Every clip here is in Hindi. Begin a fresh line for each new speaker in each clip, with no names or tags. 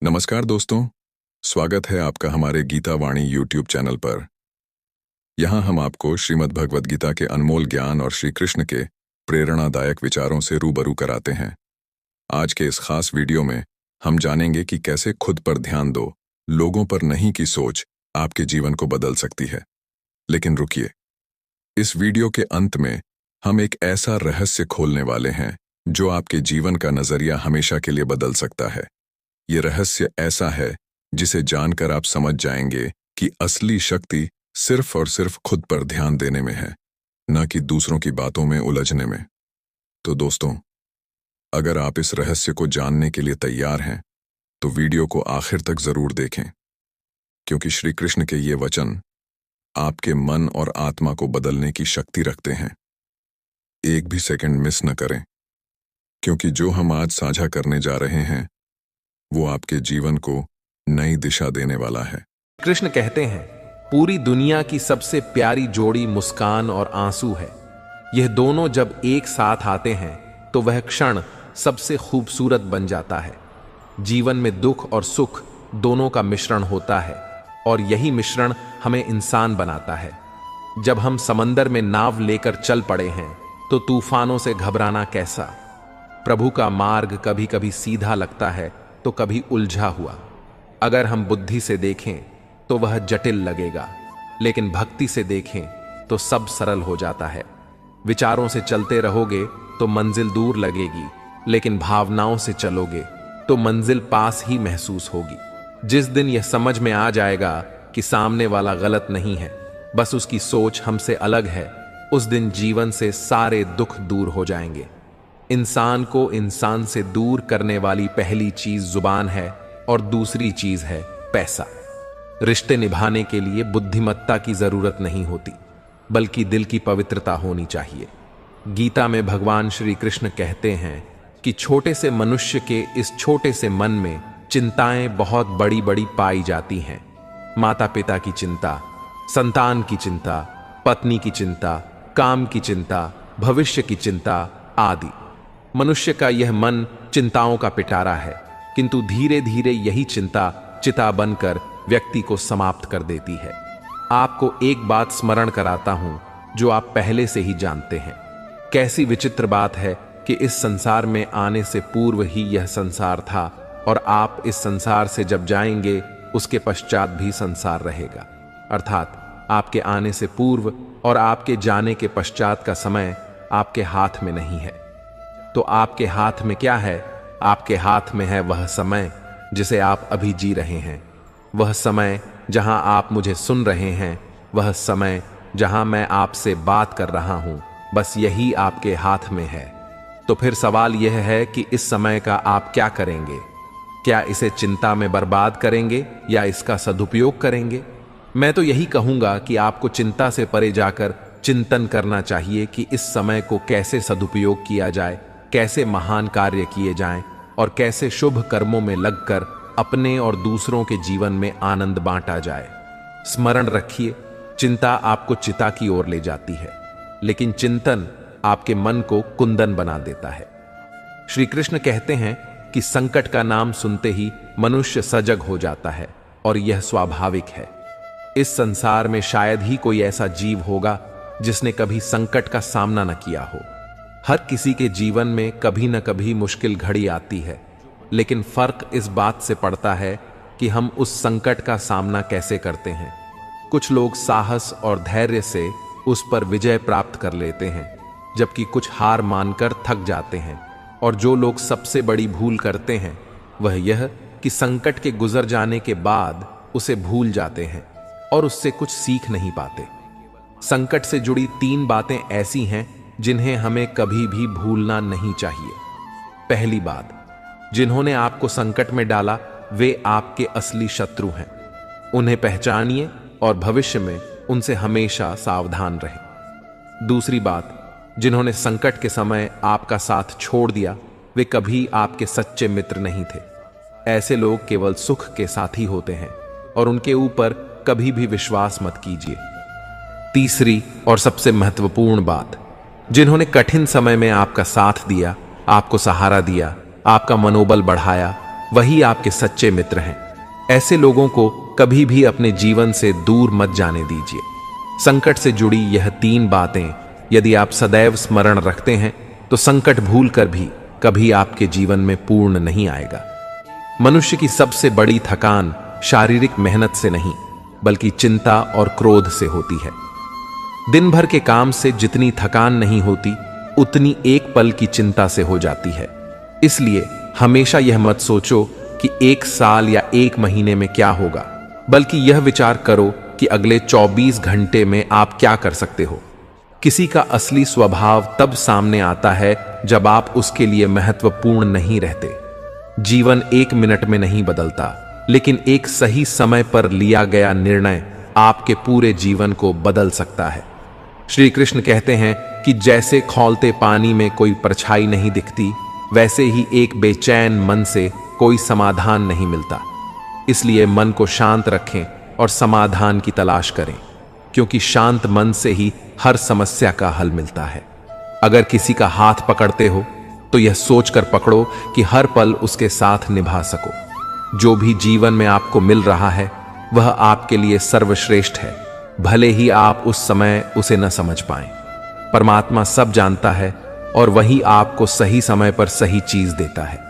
नमस्कार दोस्तों, स्वागत है आपका हमारे गीता वाणी यूट्यूब चैनल पर। यहाँ हम आपको श्रीमद् भगवद गीता के अनमोल ज्ञान और श्री कृष्ण के प्रेरणादायक विचारों से रूबरू कराते हैं। आज के इस खास वीडियो में हम जानेंगे कि कैसे खुद पर ध्यान दो, लोगों पर नहीं की सोच आपके जीवन को बदल सकती है। लेकिन रुकिए, इस वीडियो के अंत में हम एक ऐसा रहस्य खोलने वाले हैं जो आपके जीवन का नजरिया हमेशा के लिए बदल सकता है। ये रहस्य ऐसा है जिसे जानकर आप समझ जाएंगे कि असली शक्ति सिर्फ और सिर्फ खुद पर ध्यान देने में है, न कि दूसरों की बातों में उलझने में। तो दोस्तों, अगर आप इस रहस्य को जानने के लिए तैयार हैं, तो वीडियो को आखिर तक जरूर देखें, क्योंकि श्री कृष्ण के ये वचन आपके मन और आत्मा को बदलने की शक्ति रखते हैं। एक भी सेकंड मिस न करें, क्योंकि जो हम आज साझा करने जा रहे हैं वो आपके जीवन को नई दिशा देने वाला है।
कृष्ण कहते हैं, पूरी दुनिया की सबसे प्यारी जोड़ी मुस्कान और आंसू है। यह दोनों जब एक साथ आते हैं तो वह क्षण सबसे खूबसूरत बन जाता है। जीवन में दुख और सुख दोनों का मिश्रण होता है और यही मिश्रण हमें इंसान बनाता है। जब हम समंदर में नाव लेकर चल पड़े हैं तो तूफानों से घबराना कैसा। प्रभु का मार्ग कभी कभी सीधा लगता है तो कभी उलझा हुआ। अगर हम बुद्धि से देखें तो वह जटिल लगेगा, लेकिन भक्ति से देखें तो सब सरल हो जाता है। विचारों से चलते रहोगे तो मंजिल दूर लगेगी, लेकिन भावनाओं से चलोगे तो मंजिल पास ही महसूस होगी। जिस दिन यह समझ में आ जाएगा कि सामने वाला गलत नहीं है, बस उसकी सोच हमसे अलग है, उस दिन जीवन से सारे दुख दूर हो जाएंगे। इंसान को इंसान से दूर करने वाली पहली चीज जुबान है और दूसरी चीज है पैसा। रिश्ते निभाने के लिए बुद्धिमत्ता की जरूरत नहीं होती, बल्कि दिल की पवित्रता होनी चाहिए। गीता में भगवान श्री कृष्ण कहते हैं कि छोटे से मनुष्य के इस छोटे से मन में चिंताएं बहुत बड़ी बड़ी पाई जाती हैं। माता पिता की चिंता, संतान की चिंता, पत्नी की चिंता, काम की चिंता, भविष्य की चिंता आदि। मनुष्य का यह मन चिंताओं का पिटारा है, किंतु धीरे धीरे यही चिंता चिता बनकर व्यक्ति को समाप्त कर देती है। आपको एक बात स्मरण कराता हूं जो आप पहले से ही जानते हैं। कैसी विचित्र बात है कि इस संसार में आने से पूर्व ही यह संसार था, और आप इस संसार से जब जाएंगे उसके पश्चात भी संसार रहेगा। अर्थात आपके आने से पूर्व और आपके जाने के पश्चात का समय आपके हाथ में नहीं है। तो आपके हाथ में क्या है? आपके हाथ में है वह समय जिसे आप अभी जी रहे हैं, वह समय जहां आप मुझे सुन रहे हैं, वह समय जहां मैं आपसे बात कर रहा हूं। बस यही आपके हाथ में है। तो फिर सवाल यह है कि इस समय का आप क्या करेंगे? क्या इसे चिंता में बर्बाद करेंगे या इसका सदुपयोग करेंगे? मैं तो यही कहूंगा कि आपको चिंता से परे जाकर चिंतन करना चाहिए कि इस समय को कैसे सदुपयोग किया जाए, कैसे महान कार्य किए जाएं और कैसे शुभ कर्मों में लगकर अपने और दूसरों के जीवन में आनंद बांटा जाए। स्मरण रखिए, चिंता आपको चिता की ओर ले जाती है, लेकिन चिंतन आपके मन को कुंदन बना देता है। श्री कृष्ण कहते हैं कि संकट का नाम सुनते ही मनुष्य सजग हो जाता है, और यह स्वाभाविक है। इस संसार में शायद ही कोई ऐसा जीव होगा जिसने कभी संकट का सामना न किया हो। हर किसी के जीवन में कभी न कभी मुश्किल घड़ी आती है, लेकिन फर्क इस बात से पड़ता है कि हम उस संकट का सामना कैसे करते हैं। कुछ लोग साहस और धैर्य से उस पर विजय प्राप्त कर लेते हैं, जबकि कुछ हार मानकर थक जाते हैं। और जो लोग सबसे बड़ी भूल करते हैं वह यह कि संकट के गुजर जाने के बाद उसे भूल जाते हैं और उससे कुछ सीख नहीं पाते। संकट से जुड़ी 3 बातें ऐसी हैं जिन्हें हमें कभी भी भूलना नहीं चाहिए। पहली बात, जिन्होंने आपको संकट में डाला वे आपके असली शत्रु हैं। उन्हें पहचानिए और भविष्य में उनसे हमेशा सावधान रहें। दूसरी बात, जिन्होंने संकट के समय आपका साथ छोड़ दिया वे कभी आपके सच्चे मित्र नहीं थे। ऐसे लोग केवल सुख के साथी होते हैं और उनके ऊपर कभी भी विश्वास मत कीजिए। तीसरी और सबसे महत्वपूर्ण बात, जिन्होंने कठिन समय में आपका साथ दिया, आपको सहारा दिया, आपका मनोबल बढ़ाया, वही आपके सच्चे मित्र हैं। ऐसे लोगों को कभी भी अपने जीवन से दूर मत जाने दीजिए। संकट से जुड़ी यह 3 बातें यदि आप सदैव स्मरण रखते हैं तो संकट भूल कर भी कभी आपके जीवन में पूर्ण नहीं आएगा। मनुष्य की सबसे बड़ी थकान शारीरिक मेहनत से नहीं बल्कि चिंता और क्रोध से होती है। दिन भर के काम से जितनी थकान नहीं होती उतनी एक पल की चिंता से हो जाती है। इसलिए हमेशा यह मत सोचो कि 1 साल या 1 महीने में क्या होगा, बल्कि यह विचार करो कि अगले 24 घंटे में आप क्या कर सकते हो। किसी का असली स्वभाव तब सामने आता है जब आप उसके लिए महत्वपूर्ण नहीं रहते। जीवन 1 मिनट में नहीं बदलता, लेकिन एक सही समय पर लिया गया निर्णय आपके पूरे जीवन को बदल सकता है। श्री कृष्ण कहते हैं कि जैसे खौलते पानी में कोई परछाई नहीं दिखती, वैसे ही एक बेचैन मन से कोई समाधान नहीं मिलता। इसलिए मन को शांत रखें और समाधान की तलाश करें, क्योंकि शांत मन से ही हर समस्या का हल मिलता है। अगर किसी का हाथ पकड़ते हो तो यह सोचकर पकड़ो कि हर पल उसके साथ निभा सको। जो भी जीवन में आपको मिल रहा है वह आपके लिए सर्वश्रेष्ठ है, भले ही आप उस समय उसे न समझ पाएं। परमात्मा सब जानता है और वही आपको सही समय पर सही चीज देता है।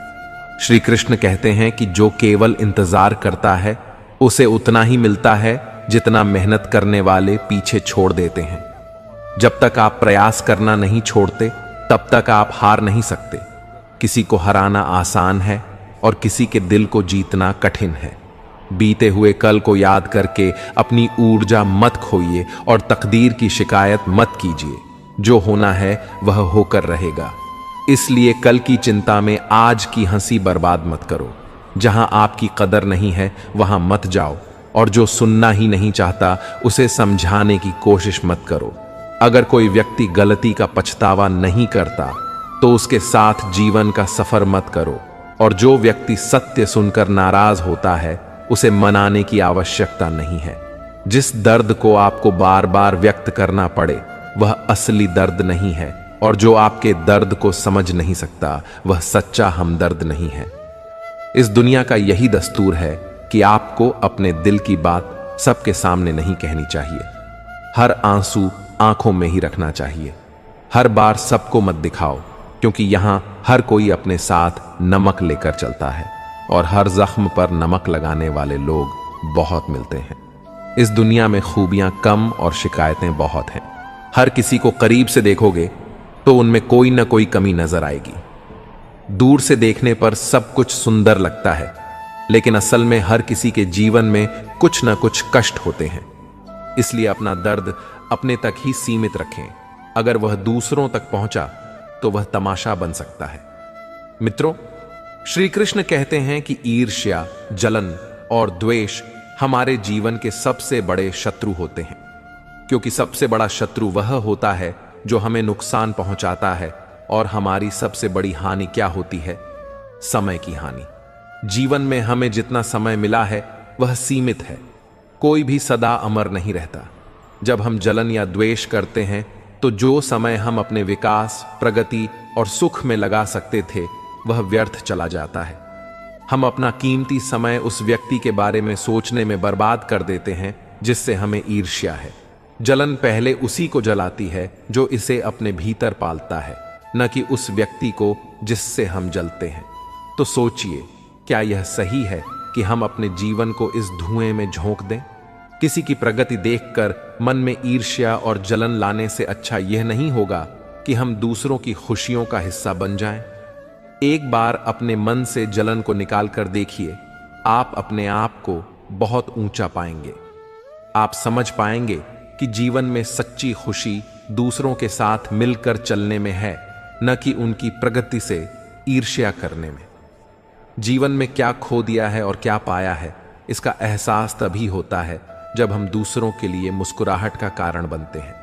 श्री कृष्ण कहते हैं कि जो केवल इंतजार करता है उसे उतना ही मिलता है जितना मेहनत करने वाले पीछे छोड़ देते हैं। जब तक आप प्रयास करना नहीं छोड़ते तब तक आप हार नहीं सकते। किसी को हराना आसान है और किसी के दिल को जीतना कठिन है। बीते हुए कल को याद करके अपनी ऊर्जा मत खोइए और तकदीर की शिकायत मत कीजिए। जो होना है वह होकर रहेगा। इसलिए कल की चिंता में आज की हंसी बर्बाद मत करो। जहां आपकी कदर नहीं है वहां मत जाओ, और जो सुनना ही नहीं चाहता उसे समझाने की कोशिश मत करो। अगर कोई व्यक्ति गलती का पछतावा नहीं करता तो उसके साथ जीवन का सफर मत करो, और जो व्यक्ति सत्य सुनकर नाराज होता है उसे मनाने की आवश्यकता नहीं है। जिस दर्द को आपको बार बार व्यक्त करना पड़े वह असली दर्द नहीं है, और जो आपके दर्द को समझ नहीं सकता वह सच्चा हमदर्द नहीं है। इस दुनिया का यही दस्तूर है कि आपको अपने दिल की बात सबके सामने नहीं कहनी चाहिए। हर आंसू आंखों में ही रखना चाहिए। हर बार सबको मत दिखाओ, क्योंकि यहां हर कोई अपने साथ नमक लेकर चलता है, और हर जख्म पर नमक लगाने वाले लोग बहुत मिलते हैं। इस दुनिया में खूबियां कम और शिकायतें बहुत हैं। हर किसी को करीब से देखोगे तो उनमें कोई ना कोई कमी नजर आएगी। दूर से देखने पर सब कुछ सुंदर लगता है, लेकिन असल में हर किसी के जीवन में कुछ ना कुछ कष्ट होते हैं। इसलिए अपना दर्द अपने तक ही सीमित रखें। अगर वह दूसरों तक पहुंचा तो वह तमाशा बन सकता है। मित्रों, श्री कृष्ण कहते हैं कि ईर्ष्या, जलन और द्वेष हमारे जीवन के सबसे बड़े शत्रु होते हैं, क्योंकि सबसे बड़ा शत्रु वह होता है जो हमें नुकसान पहुंचाता है, और हमारी सबसे बड़ी हानि क्या होती है? समय की हानि। जीवन में हमें जितना समय मिला है वह सीमित है। कोई भी सदा अमर नहीं रहता। जब हम जलन या द्वेष करते हैं तो जो समय हम अपने विकास, प्रगति और सुख में लगा सकते थे वह व्यर्थ चला जाता है। हम अपना कीमती समय उस व्यक्ति के बारे में सोचने में बर्बाद कर देते हैं जिससे हमें ईर्ष्या है। जलन पहले उसी को जलाती है जो इसे अपने भीतर पालता है, न कि उस व्यक्ति को जिससे हम जलते हैं। तो सोचिए, क्या यह सही है कि हम अपने जीवन को इस धुएं में झोंक दें? किसी की प्रगति देखकर मन में ईर्ष्या और जलन लाने से अच्छा यह नहीं होगा कि हम दूसरों की खुशियों का हिस्सा बन जाएं। एक बार अपने मन से जलन को निकाल कर देखिए, आप अपने आप को बहुत ऊंचा पाएंगे। आप समझ पाएंगे कि जीवन में सच्ची खुशी दूसरों के साथ मिलकर चलने में है, न कि उनकी प्रगति से ईर्ष्या करने में। जीवन में क्या खो दिया है और क्या पाया है, इसका एहसास तभी होता है जब हम दूसरों के लिए मुस्कुराहट का कारण बनते हैं।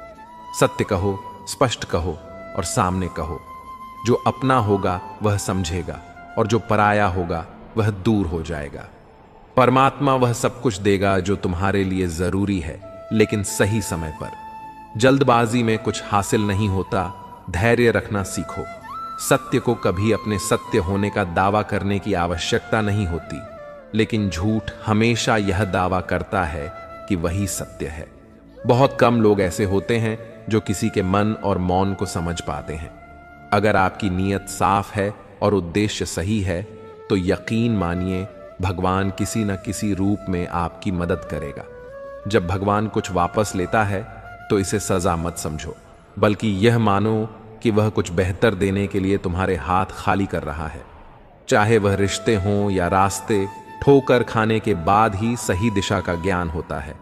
सत्य कहो, स्पष्ट कहो और सामने कहो। जो अपना होगा वह समझेगा, और जो पराया होगा वह दूर हो जाएगा। परमात्मा वह सब कुछ देगा जो तुम्हारे लिए जरूरी है, लेकिन सही समय पर। जल्दबाजी में कुछ हासिल नहीं होता। धैर्य रखना सीखो। सत्य को कभी अपने सत्य होने का दावा करने की आवश्यकता नहीं होती, लेकिन झूठ हमेशा यह दावा करता है कि वही सत्य है। बहुत कम लोग ऐसे होते हैं जो किसी के मन और मौन को समझ पाते हैं। अगर आपकी नीयत साफ है और उद्देश्य सही है तो यकीन मानिए भगवान किसी न किसी रूप में आपकी मदद करेगा। जब भगवान कुछ वापस लेता है तो इसे सजा मत समझो, बल्कि यह मानो कि वह कुछ बेहतर देने के लिए तुम्हारे हाथ खाली कर रहा है। चाहे वह रिश्ते हों या रास्ते, ठोकर खाने के बाद ही सही दिशा का ज्ञान होता है।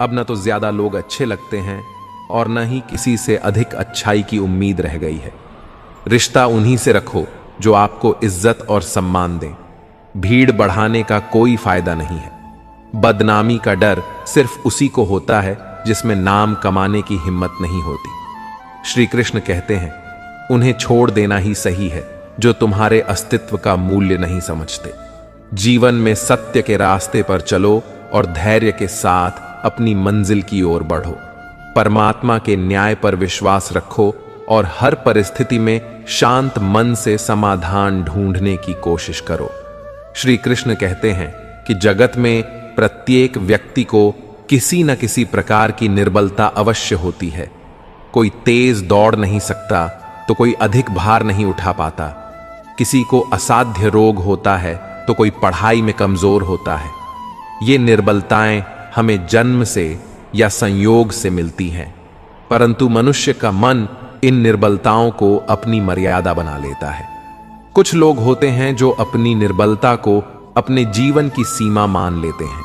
अब न तो ज्यादा लोग अच्छे लगते हैं और न ही किसी से अधिक अच्छाई की उम्मीद रह गई है। रिश्ता उन्हीं से रखो जो आपको इज्जत और सम्मान दें। भीड़ बढ़ाने का कोई फायदा नहीं है। बदनामी का डर सिर्फ उसी को होता है जिसमें नाम कमाने की हिम्मत नहीं होती। श्री कृष्ण कहते हैं, उन्हें छोड़ देना ही सही है जो तुम्हारे अस्तित्व का मूल्य नहीं समझते। जीवन में सत्य के रास्ते पर चलो और धैर्य के साथ अपनी मंजिल की ओर बढ़ो। परमात्मा के न्याय पर विश्वास रखो और हर परिस्थिति में शांत मन से समाधान ढूंढने की कोशिश करो। श्री कृष्ण कहते हैं कि जगत में प्रत्येक व्यक्ति को किसी न किसी प्रकार की निर्बलता अवश्य होती है। कोई तेज दौड़ नहीं सकता तो कोई अधिक भार नहीं उठा पाता। किसी को असाध्य रोग होता है तो कोई पढ़ाई में कमजोर होता है। ये निर्बलताएं हमें जन्म से या संयोग से मिलती हैं, परंतु मनुष्य का मन इन निर्बलताओं को अपनी मर्यादा बना लेता है। कुछ लोग होते हैं जो अपनी निर्बलता को अपने जीवन की सीमा मान लेते हैं,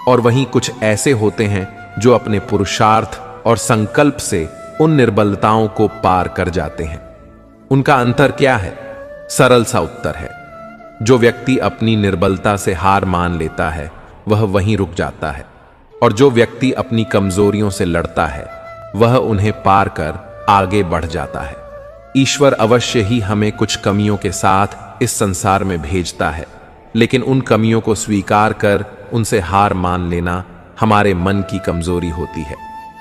और वहीं कुछ ऐसे होते हैं जो अपने पुरुषार्थ और संकल्प से उन निर्बलताओं को पार कर जाते हैं। उनका अंतर क्या है? सरल सा उत्तर है, जो व्यक्ति अपनी निर्बलता से हार मान लेता है वह वहीं रुक जाता है, और जो व्यक्ति अपनी कमजोरियों से लड़ता है वह उन्हें पार कर आगे बढ़ जाता है। ईश्वर अवश्य ही हमें कुछ कमियों के साथ इस संसार में भेजता है, लेकिन उन कमियों को स्वीकार कर उनसे हार मान लेना हमारे मन की कमजोरी होती है।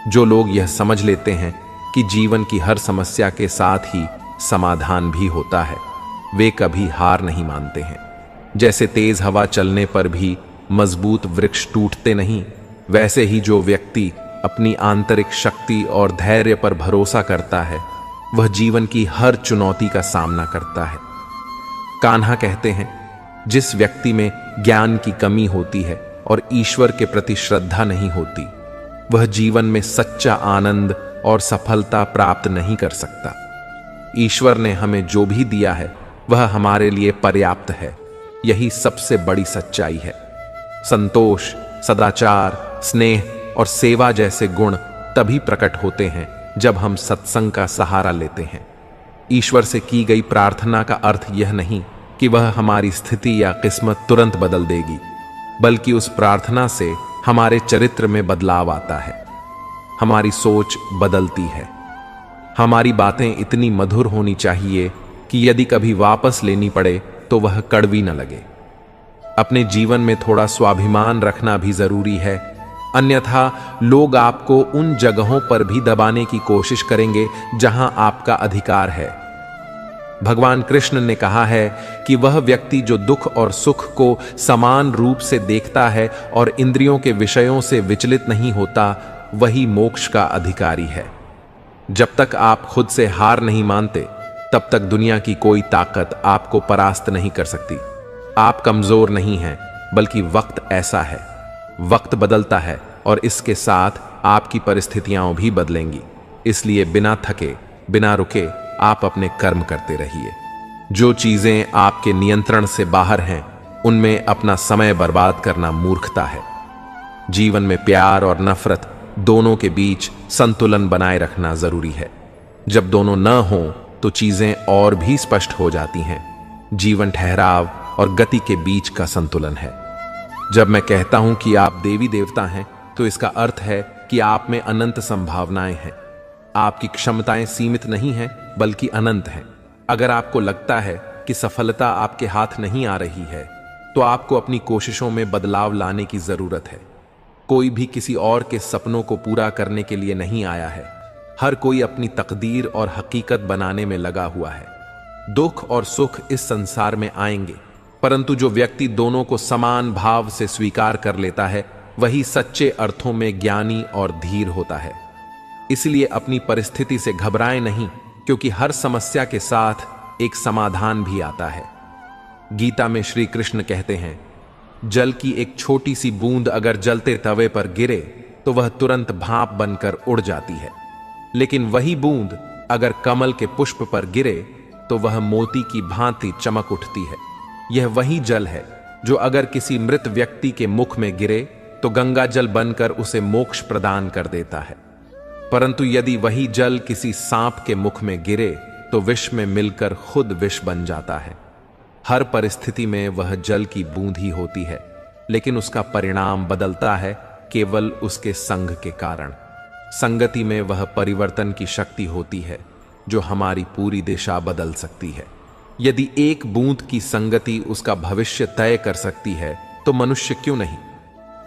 जो लोग यह समझ लेते हैं कि जीवन की हर समस्या के साथ ही समाधान भी होता है, वे कभी हार नहीं मानते हैं। जैसे तेज हवा चलने पर भी मजबूत वृक्ष टूटते नहीं, वैसे ही जो व्यक्ति अपनी आंतरिक शक्ति और धैर्य पर भरोसा करता है वह जीवन की हर चुनौती का सामना करता है। कान्हा कहते हैं, जिस व्यक्ति में ज्ञान की कमी होती है और ईश्वर के प्रति श्रद्धा नहीं होती, वह जीवन में सच्चा आनंद और सफलता प्राप्त नहीं कर सकता। ईश्वर ने हमें जो भी दिया है वह हमारे लिए पर्याप्त है, यही सबसे बड़ी सच्चाई है। संतोष, सदाचार, स्नेह और सेवा जैसे गुण तभी प्रकट होते हैं जब हम सत्संग का सहारा लेते हैं। ईश्वर से की गई प्रार्थना का अर्थ यह नहीं कि वह हमारी स्थिति या किस्मत तुरंत बदल देगी, बल्कि उस प्रार्थना से हमारे चरित्र में बदलाव आता है, हमारी सोच बदलती है। हमारी बातें इतनी मधुर होनी चाहिए कि यदि कभी वापस लेनी पड़े तो वह कड़वी न लगे। अपने जीवन में थोड़ा स्वाभिमान रखना भी जरूरी है, अन्यथा लोग आपको उन जगहों पर भी दबाने की कोशिश करेंगे जहां आपका अधिकार है। भगवान कृष्ण ने कहा है कि वह व्यक्ति जो दुख और सुख को समान रूप से देखता है और इंद्रियों के विषयों से विचलित नहीं होता, वही मोक्ष का अधिकारी है। जब तक आप खुद से हार नहीं मानते, तब तक दुनिया की कोई ताकत आपको परास्त नहीं कर सकती। आप कमजोर नहीं हैं, बल्कि वक्त ऐसा है। वक्त बदलता है और इसके साथ आपकी परिस्थितियां भी बदलेंगी। इसलिए बिना थके, बिना रुके आप अपने कर्म करते रहिए। जो चीजें आपके नियंत्रण से बाहर हैं, उनमें अपना समय बर्बाद करना मूर्खता है। जीवन में प्यार और नफरत दोनों के बीच संतुलन बनाए रखना जरूरी है। जब दोनों न हों तो चीजें और भी स्पष्ट हो जाती हैं। जीवन ठहराव और गति के बीच का संतुलन है। जब मैं कहता हूं कि आप देवी देवता हैं, तो इसका अर्थ है कि आप में अनंत संभावनाएं हैं। आपकी क्षमताएं सीमित नहीं हैं, बल्कि अनंत हैं। अगर आपको लगता है कि सफलता आपके हाथ नहीं आ रही है, तो आपको अपनी कोशिशों में बदलाव लाने की जरूरत है। कोई भी किसी और के सपनों को पूरा करने के लिए नहीं आया है। हर कोई अपनी तकदीर और हकीकत बनाने में लगा हुआ है। दुख और सुख इस संसार में आएंगे, परंतु जो व्यक्ति दोनों को समान भाव से स्वीकार कर लेता है वही सच्चे अर्थों में ज्ञानी और धीर होता है। इसलिए अपनी परिस्थिति से घबराएं नहीं, क्योंकि हर समस्या के साथ एक समाधान भी आता है। गीता में श्री कृष्ण कहते हैं, जल की एक छोटी सी बूंद अगर जलते तवे पर गिरे तो वह तुरंत भाप बनकर उड़ जाती है, लेकिन वही बूंद अगर कमल के पुष्प पर गिरे तो वह मोती की भांति चमक उठती है। यह वही जल है जो अगर किसी मृत व्यक्ति के मुख में गिरे तो गंगा जल बनकर उसे मोक्ष प्रदान कर देता है, परंतु यदि वही जल किसी सांप के मुख में गिरे तो विष में मिलकर खुद विष बन जाता है। हर परिस्थिति में वह जल की बूंद ही होती है, लेकिन उसका परिणाम बदलता है केवल उसके संग के कारण। संगति में वह परिवर्तन की शक्ति होती है जो हमारी पूरी दिशा बदल सकती है। यदि एक बूंद की संगति उसका भविष्य तय कर सकती है तो मनुष्य क्यों नहीं।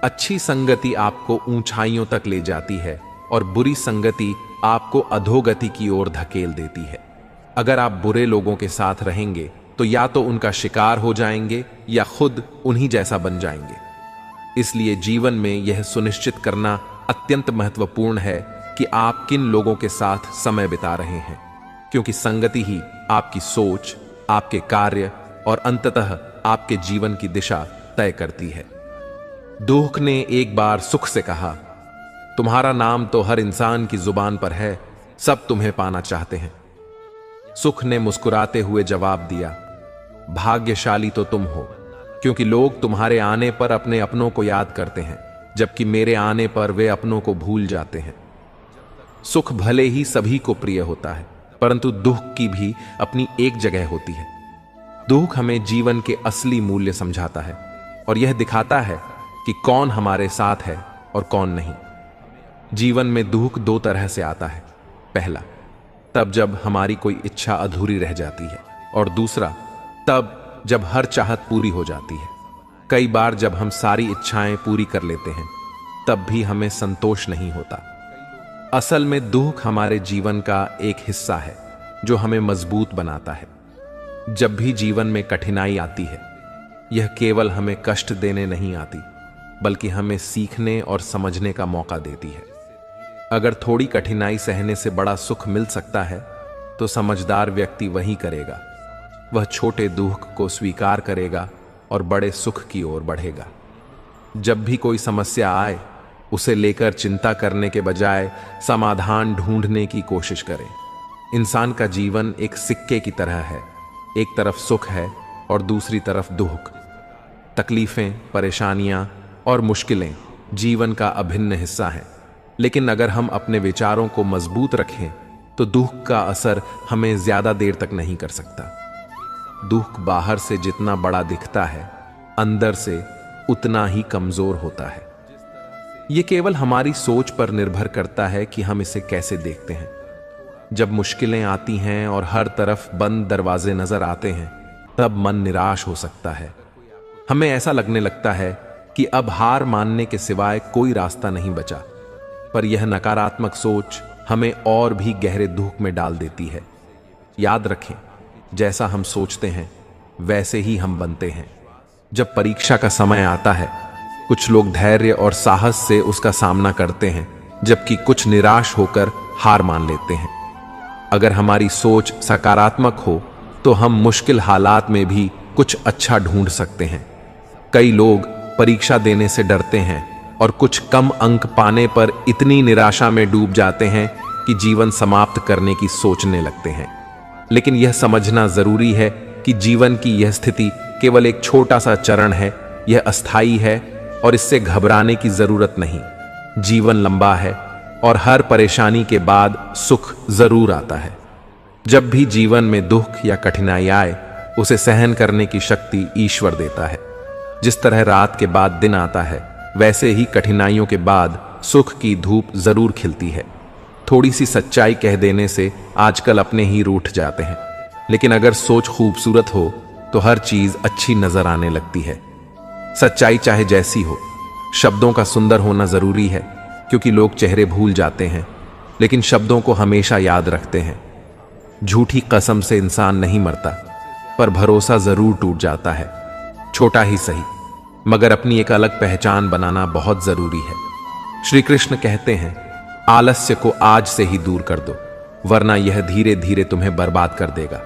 अच्छी संगति आपको ऊंचाइयों तक ले जाती है और बुरी संगति आपको अधोगति की ओर धकेल देती है। अगर आप बुरे लोगों के साथ रहेंगे तो या तो उनका शिकार हो जाएंगे या खुद उन्हीं जैसा बन जाएंगे। इसलिए जीवन में यह सुनिश्चित करना अत्यंत महत्वपूर्ण है कि आप किन लोगों के साथ समय बिता रहे हैं, क्योंकि संगति ही आपकी सोच, आपके कार्य और अंततः आपके जीवन की दिशा तय करती है। दुख ने एक बार सुख से कहा, तुम्हारा नाम तो हर इंसान की जुबान पर है, सब तुम्हें पाना चाहते हैं। सुख ने मुस्कुराते हुए जवाब दिया, भाग्यशाली तो तुम हो, क्योंकि लोग तुम्हारे आने पर अपने अपनों को याद करते हैं, जबकि मेरे आने पर वे अपनों को भूल जाते हैं। सुख भले ही सभी को प्रिय होता है, परंतु दुख की भी अपनी एक जगह होती है। दुख हमें जीवन के असली मूल्य समझाता है और यह दिखाता है कि कौन हमारे साथ है और कौन नहीं। जीवन में दुख दो तरह से आता है। पहला, तब जब हमारी कोई इच्छा अधूरी रह जाती है, और दूसरा, तब जब हर चाहत पूरी हो जाती है। कई बार जब हम सारी इच्छाएं पूरी कर लेते हैं तब भी हमें संतोष नहीं होता। असल में दुख हमारे जीवन का एक हिस्सा है जो हमें मजबूत बनाता है। जब भी जीवन में कठिनाई आती है, यह केवल हमें कष्ट देने नहीं आती, बल्कि हमें सीखने और समझने का मौका देती है। अगर थोड़ी कठिनाई सहने से बड़ा सुख मिल सकता है तो समझदार व्यक्ति वही करेगा। वह छोटे दुख को स्वीकार करेगा और बड़े सुख की ओर बढ़ेगा। जब भी कोई समस्या आए, उसे लेकर चिंता करने के बजाय समाधान ढूंढने की कोशिश करें। इंसान का जीवन एक सिक्के की तरह है, एक तरफ सुख है और दूसरी तरफ दुख। तकलीफें, परेशानियां और मुश्किलें जीवन का अभिन्न हिस्सा हैं, लेकिन अगर हम अपने विचारों को मजबूत रखें तो दुख का असर हमें ज्यादा देर तक नहीं कर सकता। दुख बाहर से जितना बड़ा दिखता है, अंदर से उतना ही कमजोर होता है। यह केवल हमारी सोच पर निर्भर करता है कि हम इसे कैसे देखते हैं। जब मुश्किलें आती हैं और हर तरफ बंद दरवाजे नजर आते हैं, तब मन निराश हो सकता है। हमें ऐसा लगने लगता है कि अब हार मानने के सिवाय कोई रास्ता नहीं बचा। पर यह नकारात्मक सोच हमें और भी गहरे दुख में डाल देती है। याद रखें, जैसा हम सोचते हैं वैसे ही हम बनते हैं। जब परीक्षा का समय आता है, कुछ लोग धैर्य और साहस से उसका सामना करते हैं, जबकि कुछ निराश होकर हार मान लेते हैं। अगर हमारी सोच सकारात्मक हो तो हम मुश्किल हालात में भी कुछ अच्छा ढूंढ सकते हैं। कई लोग परीक्षा देने से डरते हैं और कुछ कम अंक पाने पर इतनी निराशा में डूब जाते हैं कि जीवन समाप्त करने की सोचने लगते हैं। लेकिन यह समझना जरूरी है कि जीवन की यह स्थिति केवल एक छोटा सा चरण है, यह अस्थायी है और इससे घबराने की जरूरत नहीं। जीवन लंबा है और हर परेशानी के बाद सुख जरूर आता है। जब भी जीवन में दुख या कठिनाई आए, उसे सहन करने की शक्ति ईश्वर देता है। जिस तरह रात के बाद दिन आता है, वैसे ही कठिनाइयों के बाद सुख की धूप जरूर खिलती है। थोड़ी सी सच्चाई कह देने से आजकल अपने ही रूठ जाते हैं, लेकिन अगर सोच खूबसूरत हो तो हर चीज अच्छी नजर आने लगती है। सच्चाई चाहे जैसी हो, शब्दों का सुंदर होना जरूरी है, क्योंकि लोग चेहरे भूल जाते हैं लेकिन शब्दों को हमेशा याद रखते हैं। झूठी कसम से इंसान नहीं मरता, पर भरोसा जरूर टूट जाता है, छोटा ही सही, मगर अपनी एक अलग पहचान बनाना बहुत जरूरी है। श्री कृष्ण कहते हैं, आलस्य को आज से ही दूर कर दो, वरना यह धीरे धीरे तुम्हें बर्बाद कर देगा।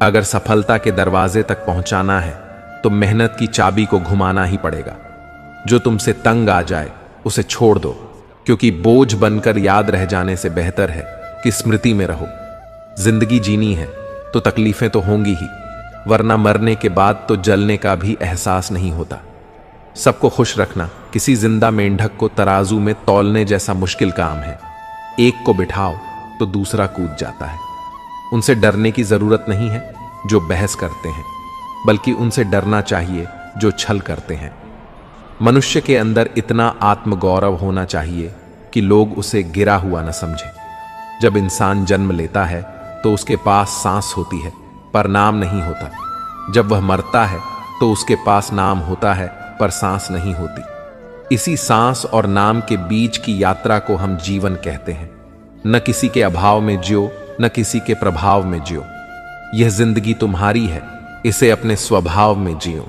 अगर सफलता के दरवाजे तक पहुंचाना है तो मेहनत की चाबी को घुमाना ही पड़ेगा। जो तुमसे तंग आ जाए उसे छोड़ दो, क्योंकि बोझ बनकर याद रह जाने से बेहतर है कि स्मृति में रहो। जिंदगी जीनी है तो तकलीफें तो होंगी ही, वरना मरने के बाद तो जलने का भी एहसास नहीं होता। सबको खुश रखना किसी जिंदा मेंढक को तराजू में तौलने जैसा मुश्किल काम है। एक को बिठाओ तो दूसरा कूद जाता है। उनसे डरने की जरूरत नहीं है जो बहस करते हैं, बल्कि उनसे डरना चाहिए जो छल करते हैं। मनुष्य के अंदर इतना आत्मगौरव होना चाहिए कि लोग उसे गिरा हुआ न समझे। जब इंसान जन्म लेता है तो उसके पास सांस होती है, पर नाम नहीं होता। जब वह मरता है तो उसके पास नाम होता है, पर सांस नहीं होती। इसी सांस और नाम के बीच की यात्रा को हम जीवन कहते हैं। न किसी के अभाव में जियो, न किसी के प्रभाव में जियो। यह जिंदगी तुम्हारी है, इसे अपने स्वभाव में जियो।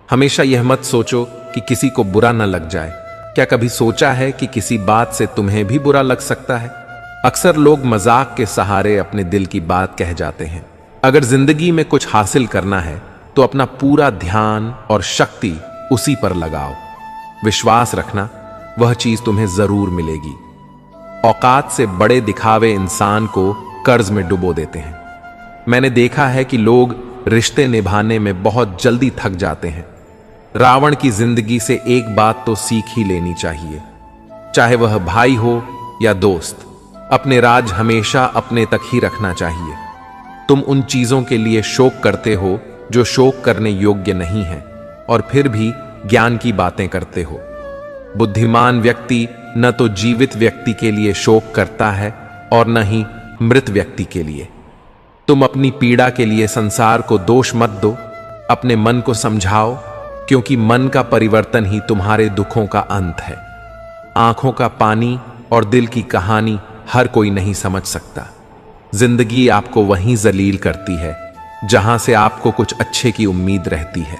हमेशा यह मत सोचो कि किसी को बुरा न लग जाए। क्या कभी सोचा है कि किसी बात से तुम्हें भी बुरा लग सकता है? अक्सर लोग मजाक के सहारे अपने दिल की बात कह जाते हैं। अगर जिंदगी में कुछ हासिल करना है तो अपना पूरा ध्यान और शक्ति उसी पर लगाओ। विश्वास रखना, वह चीज तुम्हें जरूर मिलेगी। औकात से बड़े दिखावे इंसान को कर्ज में डुबो देते हैं। मैंने देखा है कि लोग रिश्ते निभाने में बहुत जल्दी थक जाते हैं। रावण की जिंदगी से एक बात तो सीख ही लेनी चाहिए, चाहे वह भाई हो या दोस्त, अपने राज हमेशा अपने तक ही रखना चाहिए। तुम उन चीजों के लिए शोक करते हो जो शोक करने योग्य नहीं है, और फिर भी ज्ञान की बातें करते हो। बुद्धिमान व्यक्ति न तो जीवित व्यक्ति के लिए शोक करता है और न ही मृत व्यक्ति के लिए। तुम अपनी पीड़ा के लिए संसार को दोष मत दो, अपने मन को समझाओ, क्योंकि मन का परिवर्तन ही तुम्हारे दुखों का अंत है। आंखों का पानी और दिल की कहानी हर कोई नहीं समझ सकता। जिंदगी आपको वहीं जलील करती है जहां से आपको कुछ अच्छे की उम्मीद रहती है।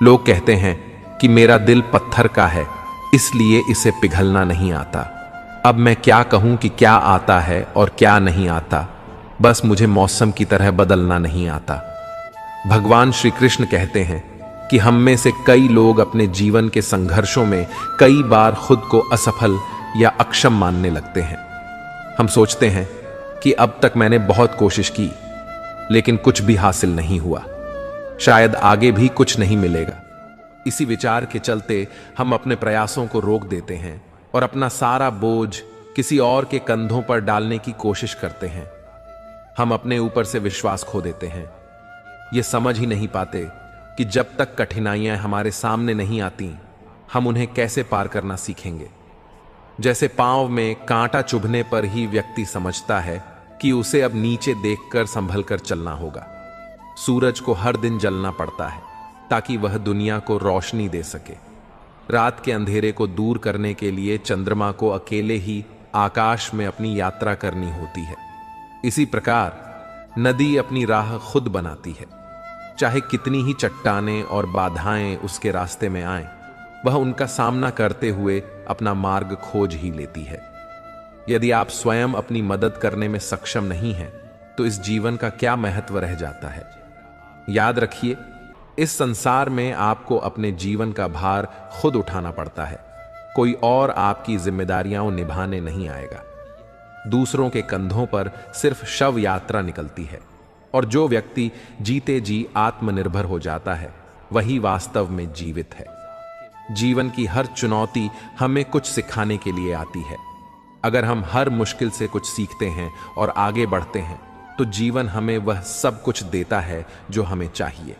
लोग कहते हैं कि मेरा दिल पत्थर का है, इसलिए इसे पिघलना नहीं आता। अब मैं क्या कहूं कि क्या आता है और क्या नहीं आता, बस मुझे मौसम की तरह बदलना नहीं आता। भगवान श्री कृष्ण कहते हैं कि हम में से कई लोग अपने जीवन के संघर्षों में कई बार खुद को असफल या अक्षम मानने लगते हैं। हम सोचते हैं कि अब तक मैंने बहुत कोशिश की, लेकिन कुछ भी हासिल नहीं हुआ, शायद आगे भी कुछ नहीं मिलेगा। इसी विचार के चलते हम अपने प्रयासों को रोक देते हैं और अपना सारा बोझ किसी और के कंधों पर डालने की कोशिश करते हैं। हम अपने ऊपर से विश्वास खो देते हैं। ये समझ ही नहीं पाते कि जब तक कठिनाइयां हमारे सामने नहीं आती, हम उन्हें कैसे पार करना सीखेंगे। जैसे पांव में कांटा चुभने पर ही व्यक्ति समझता है कि उसे अब नीचे देखकर संभल कर चलना होगा। सूरज को हर दिन जलना पड़ता है ताकि वह दुनिया को रोशनी दे सके। रात के अंधेरे को दूर करने के लिए चंद्रमा को अकेले ही आकाश में अपनी यात्रा करनी होती है। इसी प्रकार नदी अपनी राह खुद बनाती है। चाहे कितनी ही चट्टानें और बाधाएं उसके रास्ते में आएं, वह उनका सामना करते हुए अपना मार्ग खोज ही लेती है। यदि आप स्वयं अपनी मदद करने में सक्षम नहीं हैं, तो इस जीवन का क्या महत्व रह जाता है। याद रखिए, इस संसार में आपको अपने जीवन का भार खुद उठाना पड़ता है। कोई और आपकी जिम्मेदारियां निभाने नहीं आएगा। दूसरों के कंधों पर सिर्फ शव यात्रा निकलती है, और जो व्यक्ति जीते जी आत्मनिर्भर हो जाता है, वही वास्तव में जीवित है। जीवन की हर चुनौती हमें कुछ सिखाने के लिए आती है। अगर हम हर मुश्किल से कुछ सीखते हैं और आगे बढ़ते हैं, तो जीवन हमें वह सब कुछ देता है जो हमें चाहिए।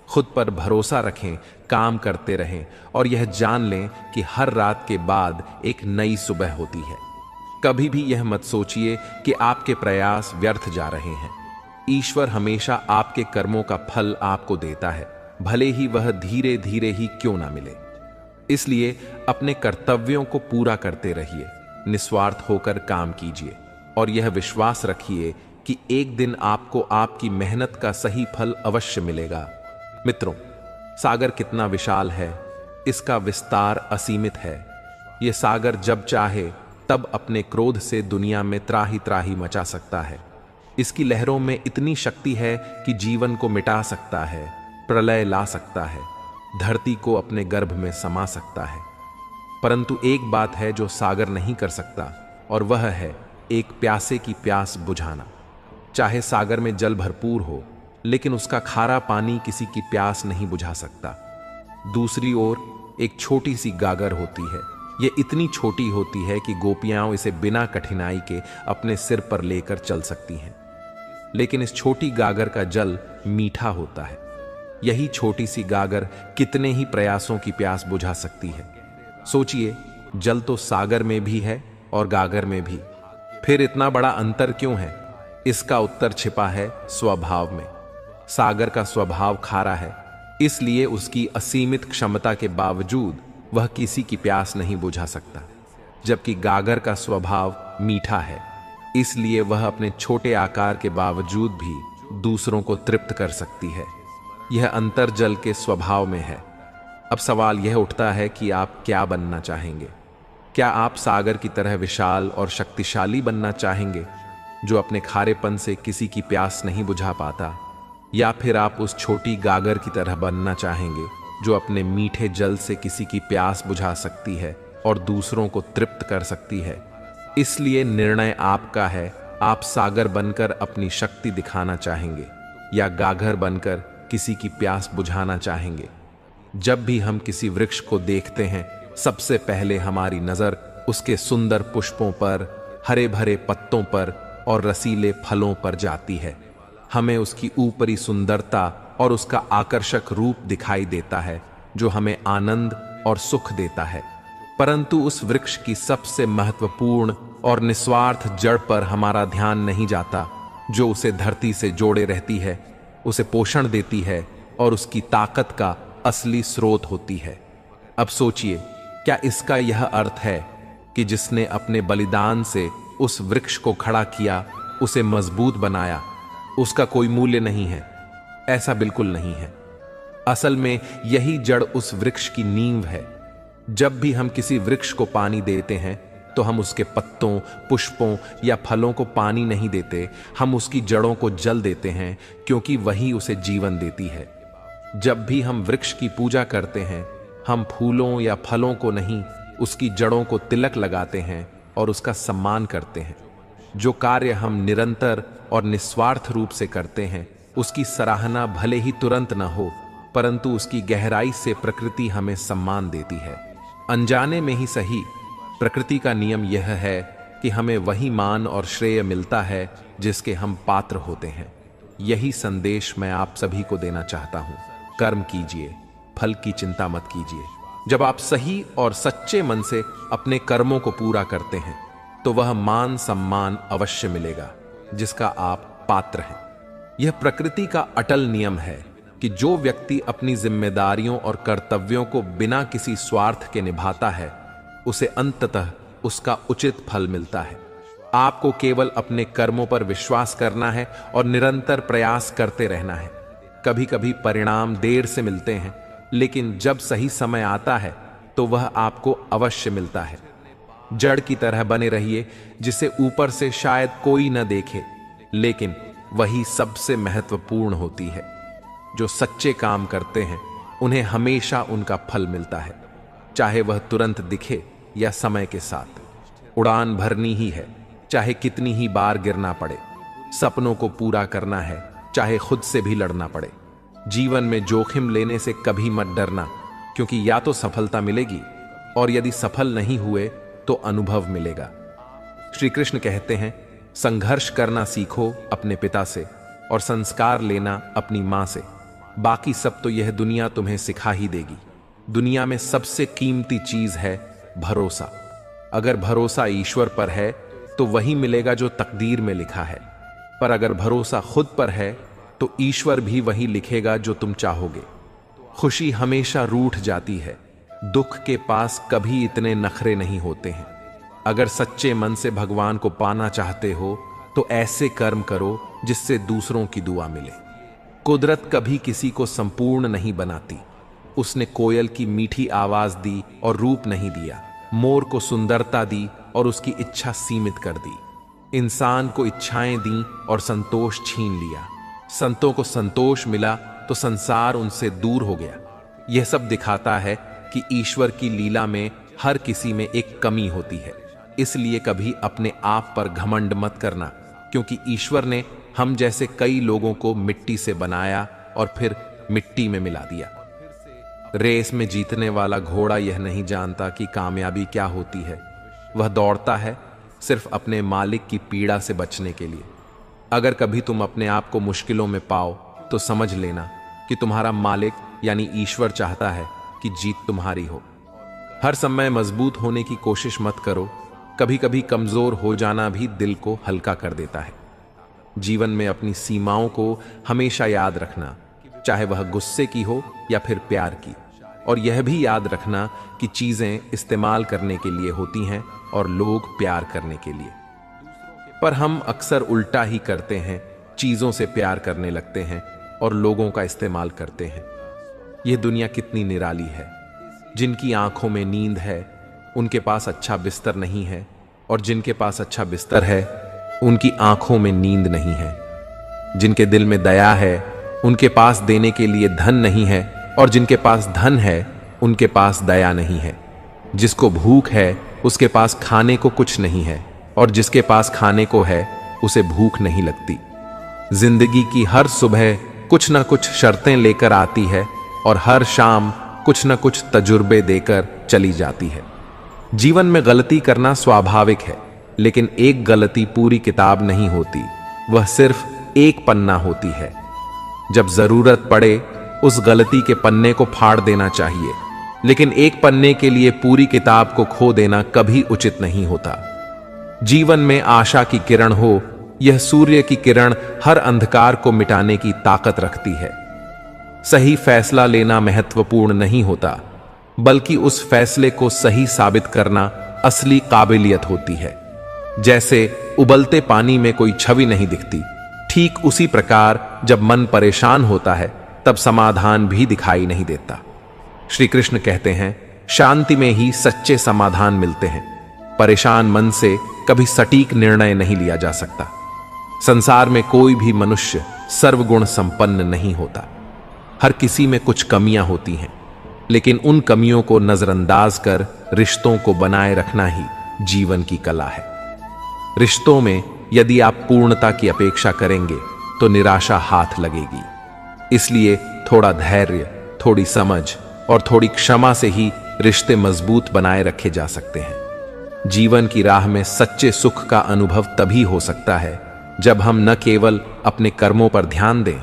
खुद पर भरोसा रखें, काम करते रहें, और यह जान लें कि हर रात के बाद एक नई सुबह होती है। कभी भी यह मत सोचिए कि आपके प्रयास व्यर्थ जा रहे हैं। ईश्वर हमेशा आपके कर्मों का फल आपको देता है, भले ही वह धीरे धीरे ही क्यों ना मिले। इसलिए अपने कर्तव्यों को पूरा करते रहिए, निस्वार्थ होकर काम कीजिए, और यह विश्वास रखिए कि एक दिन आपको आपकी मेहनत का सही फल अवश्य मिलेगा। मित्रों, सागर कितना विशाल है, इसका विस्तार असीमित है। ये सागर जब चाहे तब अपने क्रोध से दुनिया में त्राही त्राही मचा सकता है। इसकी लहरों में इतनी शक्ति है कि जीवन को मिटा सकता है, प्रलय ला सकता है, धरती को अपने गर्भ में समा सकता है। परंतु एक बात है जो सागर नहीं कर सकता, और वह है एक प्यासे की प्यास बुझाना। चाहे सागर में जल भरपूर हो, लेकिन उसका खारा पानी किसी की प्यास नहीं बुझा सकता। दूसरी ओर एक छोटी सी गागर होती है। ये इतनी छोटी होती है कि गोपियां इसे बिना कठिनाई के अपने सिर पर लेकर चल सकती हैं। लेकिन इस छोटी गागर का जल मीठा होता है। यही छोटी सी गागर कितने ही प्रयासों की प्यास बुझा सकती है। सोचिए, जल तो सागर में भी है और गागर में भी, फिर इतना बड़ा अंतर क्यों है? इसका उत्तर छिपा है स्वभाव में। सागर का स्वभाव खारा है, इसलिए उसकी असीमित क्षमता के बावजूद वह किसी की प्यास नहीं बुझा सकता। जबकि गागर का स्वभाव मीठा है, इसलिए वह अपने छोटे आकार के बावजूद भी दूसरों को तृप्त कर सकती है। यह अंतर जल के स्वभाव में है। अब सवाल यह उठता है कि आप क्या बनना चाहेंगे? क्या आप सागर की तरह विशाल और शक्तिशाली बनना चाहेंगे, जो अपने खारेपन से किसी की प्यास नहीं बुझा पाता? या फिर आप उस छोटी गागर की तरह बनना चाहेंगे, जो अपने मीठे जल से किसी की प्यास बुझा सकती है और दूसरों को तृप्त कर सकती है? इसलिए निर्णय आपका है। आप सागर बनकर अपनी शक्ति दिखाना चाहेंगे या गागर बनकर किसी की प्यास बुझाना चाहेंगे? जब भी हम किसी वृक्ष को देखते हैं, सबसे पहले हमारी नजर उसके सुंदर पुष्पों पर, हरे भरे पत्तों पर और रसीले फलों पर जाती है। हमें उसकी ऊपरी सुंदरता और उसका आकर्षक रूप दिखाई देता है, जो हमें आनंद और सुख देता है। परंतु उस वृक्ष की सबसे महत्वपूर्ण और निस्वार्थ जड़ पर हमारा ध्यान नहीं जाता, जो उसे धरती से जोड़े रहती है, उसे पोषण देती है और उसकी ताकत का असली स्रोत होती है। अब सोचिए, क्या इसका यह अर्थ है कि जिसने अपने बलिदान से उस वृक्ष को खड़ा किया, उसे मजबूत बनाया, उसका कोई मूल्य नहीं है? ऐसा बिल्कुल नहीं है। असल में यही जड़ उस वृक्ष की नींव है। जब भी हम किसी वृक्ष को पानी देते हैं, तो हम उसके पत्तों, पुष्पों या फलों को पानी नहीं देते, हम उसकी जड़ों को जल देते हैं, क्योंकि वही उसे जीवन देती है। जब भी हम वृक्ष की पूजा करते हैं, हम फूलों या फलों को नहीं, उसकी जड़ों को तिलक लगाते हैं और उसका सम्मान करते हैं। जो कार्य हम निरंतर और निस्वार्थ रूप से करते हैं, उसकी सराहना भले ही तुरंत न हो, परंतु उसकी गहराई से प्रकृति हमें सम्मान देती है। अनजाने में ही सही, प्रकृति का नियम यह है कि हमें वही मान और श्रेय मिलता है जिसके हम पात्र होते हैं। यही संदेश मैं आप सभी को देना चाहता हूं। कर्म कीजिए, फल की चिंता मत कीजिए। जब आप सही और सच्चे मन से अपने कर्मों को पूरा करते हैं, तो वह मान सम्मान अवश्य मिलेगा जिसका आप पात्र हैं। यह प्रकृति का अटल नियम है कि जो व्यक्ति अपनी जिम्मेदारियों और कर्तव्यों को बिना किसी स्वार्थ के निभाता है, उसे अंततः उसका उचित फल मिलता है। आपको केवल अपने कर्मों पर विश्वास करना है और निरंतर प्रयास करते रहना है। कभी कभी परिणाम देर से मिलते हैं, लेकिन जब सही समय आता है तो वह आपको अवश्य मिलता है। जड़ की तरह बने रहिए, जिसे ऊपर से शायद कोई न देखे, लेकिन वही सबसे महत्वपूर्ण होती है। जो सच्चे काम करते हैं, उन्हें हमेशा उनका फल मिलता है, चाहे वह तुरंत दिखे या समय के साथ। उड़ान भरनी ही है, चाहे कितनी ही बार गिरना पड़े। सपनों को पूरा करना है, चाहे खुद से भी लड़ना पड़े। जीवन में जोखिम लेने से कभी मत डरना, क्योंकि या तो सफलता मिलेगी, और यदि सफल नहीं हुए तो अनुभव मिलेगा। श्री कृष्ण कहते हैं, संघर्ष करना सीखो अपने पिता से और संस्कार लेना अपनी मां से। बाकी सब तो यह दुनिया तुम्हें सिखा ही देगी। दुनिया में सबसे कीमती चीज है भरोसा। अगर भरोसा ईश्वर पर है तो वही मिलेगा जो तकदीर में लिखा है, पर अगर भरोसा खुद पर है तो ईश्वर भी वही लिखेगा जो तुम चाहोगे। खुशी हमेशा रूठ जाती है, दुख के पास कभी इतने नखरे नहीं होते हैं। अगर सच्चे मन से भगवान को पाना चाहते हो तो ऐसे कर्म करो जिससे दूसरों की दुआ मिले। कुदरत कभी किसी को संपूर्ण नहीं बनाती। उसने कोयल की मीठी आवाज दी और रूप नहीं दिया, मोर को सुंदरता दी और उसकी इच्छा सीमित कर दी, इंसान को इच्छाएं दी और संतोष छीन लिया। संतों को संतोष मिला तो संसार उनसे दूर हो गया। यह सब दिखाता है कि ईश्वर की लीला में हर किसी में एक कमी होती है। इसलिए कभी अपने आप पर घमंड मत करना, क्योंकि ईश्वर ने हम जैसे कई लोगों को मिट्टी से बनाया और फिर मिट्टी में मिला दिया। रेस में जीतने वाला घोड़ा यह नहीं जानता कि कामयाबी क्या होती है। वह दौड़ता है सिर्फ अपने मालिक की पीड़ा से बचने के लिए। अगर कभी तुम अपने आप को मुश्किलों में पाओ तो समझ लेना कि तुम्हारा मालिक यानी ईश्वर चाहता है कि जीत तुम्हारी हो। हर समय मजबूत होने की कोशिश मत करो। कभी कभी कमजोर हो जाना भी दिल को हल्का कर देता है। जीवन में अपनी सीमाओं को हमेशा याद रखना, चाहे वह गुस्से की हो या फिर प्यार की। और यह भी याद रखना कि चीजें इस्तेमाल करने के लिए होती हैं और लोग प्यार करने के लिए। पर हम अक्सर उल्टा ही करते हैं, चीजों से प्यार करने लगते हैं और लोगों का इस्तेमाल करते हैं। यह दुनिया कितनी निराली है। जिनकी आंखों में नींद है उनके पास अच्छा बिस्तर नहीं है, और जिनके पास अच्छा बिस्तर है उनकी आंखों में नींद नहीं है। जिनके दिल में दया है उनके पास देने के लिए धन नहीं है, और जिनके पास धन है उनके पास दया नहीं है। जिसको भूख है उसके पास खाने को कुछ नहीं है, और जिसके पास खाने को है उसे भूख नहीं लगती। जिंदगी की हर सुबह कुछ ना कुछ शर्तें लेकर आती है और हर शाम कुछ ना कुछ तजुर्बे देकर चली जाती है। जीवन में गलती करना स्वाभाविक है, लेकिन एक गलती पूरी किताब नहीं होती, वह सिर्फ एक पन्ना होती है। जब जरूरत पड़े उस गलती के पन्ने को फाड़ देना चाहिए, लेकिन एक पन्ने के लिए पूरी किताब को खो देना कभी उचित नहीं होता। जीवन में आशा की किरण हो, यह सूर्य की किरण हर अंधकार को मिटाने की ताकत रखती है। सही फैसला लेना महत्वपूर्ण नहीं होता, बल्कि उस फैसले को सही साबित करना असली काबिलियत होती है। जैसे उबलते पानी में कोई छवि नहीं दिखती, ठीक उसी प्रकार जब मन परेशान होता है तब समाधान भी दिखाई नहीं देता। श्री कृष्ण कहते हैं, शांति में ही सच्चे समाधान मिलते हैं। परेशान मन से कभी सटीक निर्णय नहीं लिया जा सकता। संसार में कोई भी मनुष्य सर्वगुण संपन्न नहीं होता। हर किसी में कुछ कमियां होती हैं, लेकिन उन कमियों को नजरअंदाज कर रिश्तों को बनाए रखना ही जीवन की कला है। रिश्तों में यदि आप पूर्णता की अपेक्षा करेंगे तो निराशा हाथ लगेगी। इसलिए थोड़ा धैर्य, थोड़ी समझ और थोड़ी क्षमा से ही रिश्ते मजबूत बनाए रखे जा सकते हैं। जीवन की राह में सच्चे सुख का अनुभव तभी हो सकता है जब हम न केवल अपने कर्मों पर ध्यान दें,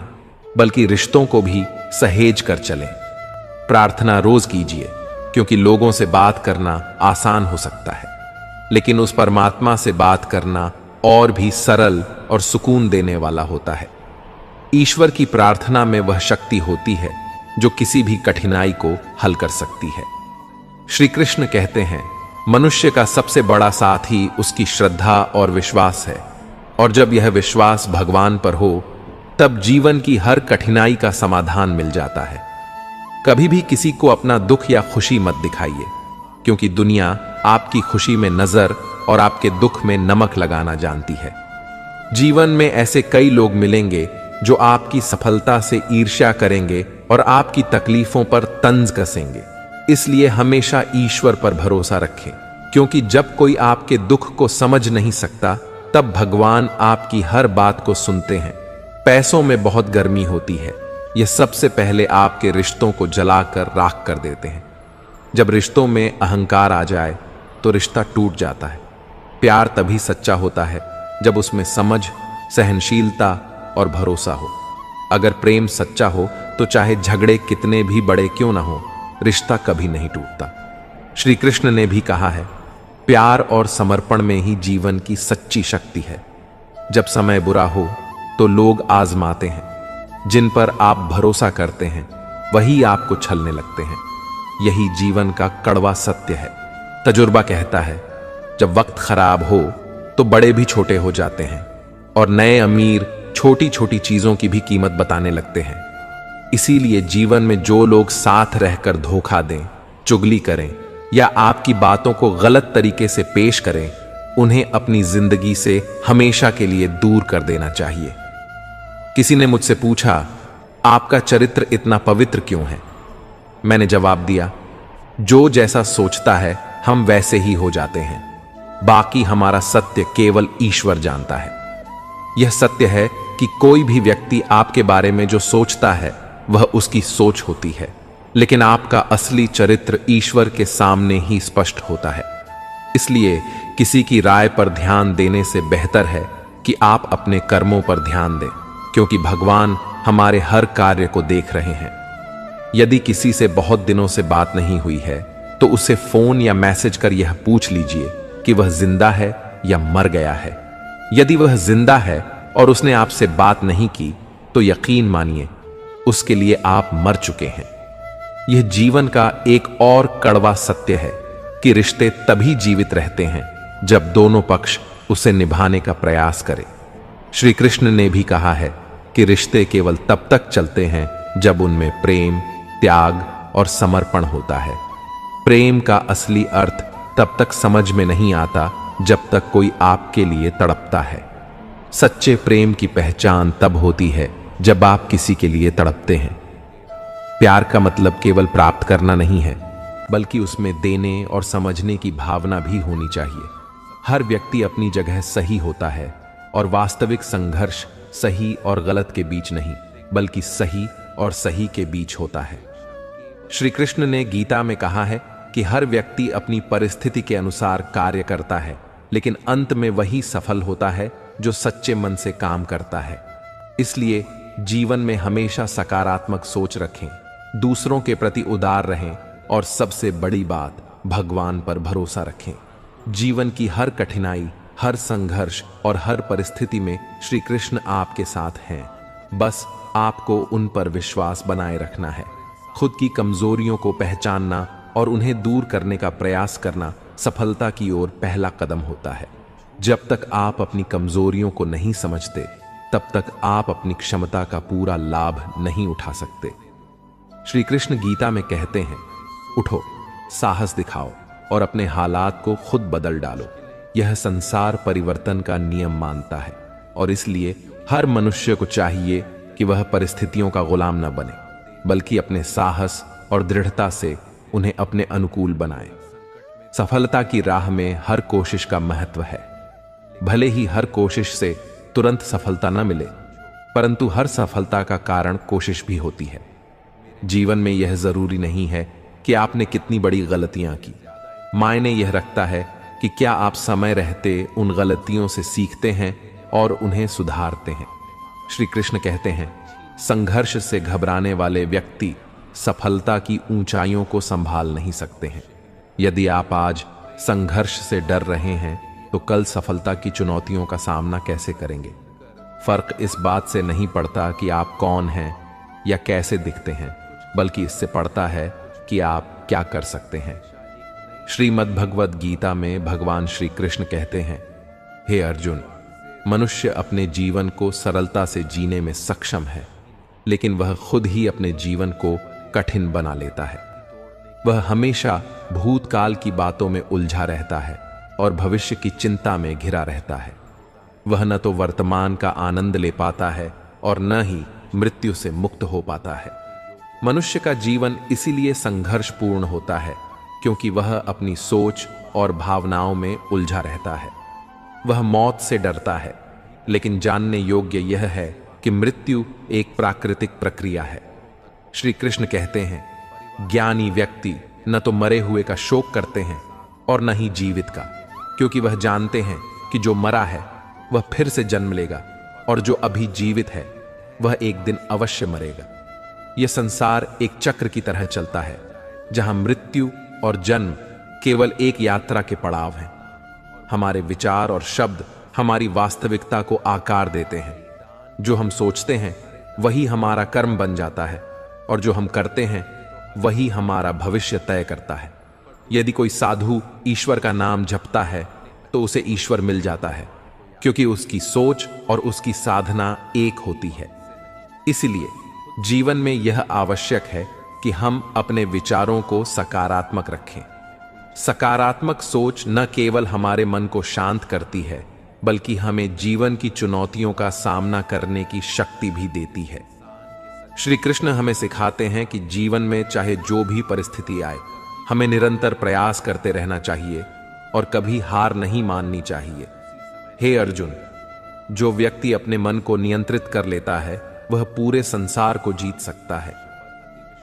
बल्कि रिश्तों को भी सहेज कर चलें। प्रार्थना रोज कीजिए, क्योंकि लोगों से बात करना आसान हो सकता है, लेकिन उस परमात्मा से बात करना और भी सरल और सुकून देने वाला होता है। ईश्वर की प्रार्थना में वह शक्ति होती है जो किसी भी कठिनाई को हल कर सकती है। श्री कृष्ण कहते हैं, मनुष्य का सबसे बड़ा साथी उसकी श्रद्धा और विश्वास है, और जब यह विश्वास भगवान पर हो तब जीवन की हर कठिनाई का समाधान मिल जाता है। कभी भी किसी को अपना दुख या खुशी मत दिखाइए, क्योंकि दुनिया आपकी खुशी में नजर और आपके दुख में नमक लगाना जानती है। जीवन में ऐसे कई लोग मिलेंगे जो आपकी सफलता से ईर्ष्या करेंगे और आपकी तकलीफों पर तंज कसेंगे। इसलिए हमेशा ईश्वर पर भरोसा रखें, क्योंकि जब कोई आपके दुख को समझ नहीं सकता तब भगवान आपकी हर बात को सुनते हैं। पैसों में बहुत गर्मी होती है, यह सबसे पहले आपके रिश्तों को जलाकर राख कर देते हैं। जब रिश्तों में अहंकार आ जाए तो रिश्ता टूट जाता है। प्यार तभी सच्चा होता है जब उसमें समझ, सहनशीलता और भरोसा हो। अगर प्रेम सच्चा हो तो चाहे झगड़े कितने भी बड़े क्यों ना हो, रिश्ता कभी नहीं टूटता। श्री कृष्ण ने भी कहा है, प्यार और समर्पण में ही जीवन की सच्ची शक्ति है। जब समय बुरा हो तो लोग आजमाते हैं, जिन पर आप भरोसा करते हैं वही आपको छलने लगते हैं। यही जीवन का कड़वा सत्य है। तजुर्बा कहता है, जब वक्त खराब हो तो बड़े भी छोटे हो जाते हैं, और नए अमीर छोटी छोटी चीजों की भी कीमत बताने लगते हैं। इसीलिए जीवन में जो लोग साथ रहकर धोखा दें, चुगली करें या आपकी बातों को गलत तरीके से पेश करें, उन्हें अपनी जिंदगी से हमेशा के लिए दूर कर देना चाहिए। किसी ने मुझसे पूछा, आपका चरित्र इतना पवित्र क्यों है? मैंने जवाब दिया, जो जैसा सोचता है हम वैसे ही हो जाते हैं। बाकी हमारा सत्य केवल ईश्वर जानता है। यह सत्य है कि कोई भी व्यक्ति आपके बारे में जो सोचता है वह उसकी सोच होती है, लेकिन आपका असली चरित्र ईश्वर के सामने ही स्पष्ट होता है। इसलिए किसी की राय पर ध्यान देने से बेहतर है कि आप अपने कर्मों पर ध्यान दें, क्योंकि भगवान हमारे हर कार्य को देख रहे हैं। यदि किसी से बहुत दिनों से बात नहीं हुई है तो उसे फोन या मैसेज कर यह पूछ लीजिए कि वह जिंदा है या मर गया है। यदि वह जिंदा है और उसने आपसे बात नहीं की तो यकीन मानिए उसके लिए आप मर चुके हैं। यह जीवन का एक और कड़वा सत्य है कि रिश्ते तभी जीवित रहते हैं जब दोनों पक्ष उसे निभाने का प्रयास करें। श्री कृष्ण ने भी कहा है कि रिश्ते केवल तब तक चलते हैं जब उनमें प्रेम, त्याग और समर्पण होता है। प्रेम का असली अर्थ तब तक समझ में नहीं आता जब तक कोई आपके लिए तड़पता है। सच्चे प्रेम की पहचान तब होती है जब आप किसी के लिए तड़पते हैं। प्यार का मतलब केवल प्राप्त करना नहीं है, बल्कि उसमें देने और समझने की भावना भी होनी चाहिए। हर व्यक्ति अपनी जगह सही होता है और वास्तविक संघर्ष सही और गलत के बीच नहीं, बल्कि सही और सही के बीच होता है। श्री कृष्ण ने गीता में कहा है कि हर व्यक्ति अपनी परिस्थिति के अनुसार कार्य करता है, लेकिन अंत में वही सफल होता है जो सच्चे मन से काम करता है। इसलिए जीवन में हमेशा सकारात्मक सोच रखें, दूसरों के प्रति उदार रहें और सबसे बड़ी बात, भगवान पर भरोसा रखें। जीवन की हर कठिनाई, हर संघर्ष और हर परिस्थिति में श्री कृष्ण आपके साथ हैं। बस आपको उन पर विश्वास बनाए रखना है। खुद की कमजोरियों को पहचानना और उन्हें दूर करने का प्रयास करना सफलता की ओर पहला कदम होता है। जब तक आप अपनी कमजोरियों को नहीं समझते, तब तक आप अपनी क्षमता का पूरा लाभ नहीं उठा सकते। श्री कृष्ण गीता में कहते हैं, उठो, साहस दिखाओ और अपने हालात को खुद बदल डालो। यह संसार परिवर्तन का नियम मानता है और इसलिए हर मनुष्य को चाहिए कि वह परिस्थितियों का गुलाम न बने, बल्कि अपने साहस और दृढ़ता से उन्हें अपने अनुकूल बनाए। सफलता की राह में हर कोशिश का महत्व है। भले ही हर कोशिश से तुरंत सफलता न मिले, परंतु हर सफलता का कारण कोशिश भी होती है। जीवन में यह जरूरी नहीं है कि आपने कितनी बड़ी गलतियां की। मायने यह रखता है कि क्या आप समय रहते उन गलतियों से सीखते हैं और उन्हें सुधारते हैं। श्री कृष्ण कहते हैं, संघर्ष से घबराने वाले व्यक्ति सफलता की ऊंचाइयों को संभाल नहीं सकते हैं। यदि आप आज संघर्ष से डर रहे हैं तो कल सफलता की चुनौतियों का सामना कैसे करेंगे? फर्क इस बात से नहीं पड़ता कि आप कौन हैं या कैसे दिखते हैं, बल्कि इससे पड़ता है कि आप क्या कर सकते हैं। श्रीमद् भगवद गीता में भगवान श्री कृष्ण कहते हैं, हे अर्जुन, मनुष्य अपने जीवन को सरलता से जीने में सक्षम है, लेकिन वह खुद ही अपने जीवन को कठिन बना लेता है। वह हमेशा भूतकाल की बातों में उलझा रहता है और भविष्य की चिंता में घिरा रहता है। वह न तो वर्तमान का आनंद ले पाता है और न ही मृत्यु से मुक्त हो पाता है। मनुष्य का जीवन इसीलिए संघर्षपूर्ण होता है क्योंकि वह अपनी सोच और भावनाओं में उलझा रहता है। वह मौत से डरता है, लेकिन जानने योग्य यह है कि मृत्यु एक प्राकृतिक प्रक्रिया है। श्री कृष्ण कहते हैं, ज्ञानी व्यक्ति न तो मरे हुए का शोक करते हैं और न ही जीवित का, क्योंकि वह जानते हैं कि जो मरा है वह फिर से जन्म लेगा और जो अभी जीवित है वह एक दिन अवश्य मरेगा। यह संसार एक चक्र की तरह चलता है जहां मृत्यु और जन्म केवल एक यात्रा के पड़ाव हैं। हमारे विचार और शब्द हमारी वास्तविकता को आकार देते हैं। जो हम सोचते हैं वही हमारा कर्म बन जाता है और जो हम करते हैं वही हमारा भविष्य तय करता है। यदि कोई साधु ईश्वर का नाम जपता है तो उसे ईश्वर मिल जाता है, क्योंकि उसकी सोच और उसकी साधना एक होती है। इसलिए जीवन में यह आवश्यक है कि हम अपने विचारों को सकारात्मक रखें। सकारात्मक सोच न केवल हमारे मन को शांत करती है, बल्कि हमें जीवन की चुनौतियों का सामना करने की शक्ति भी देती है। श्री कृष्ण हमें सिखाते हैं कि जीवन में चाहे जो भी परिस्थिति आए, हमें निरंतर प्रयास करते रहना चाहिए और कभी हार नहीं माननी चाहिए। हे अर्जुन, जो व्यक्ति अपने मन को नियंत्रित कर लेता है वह पूरे संसार को जीत सकता है।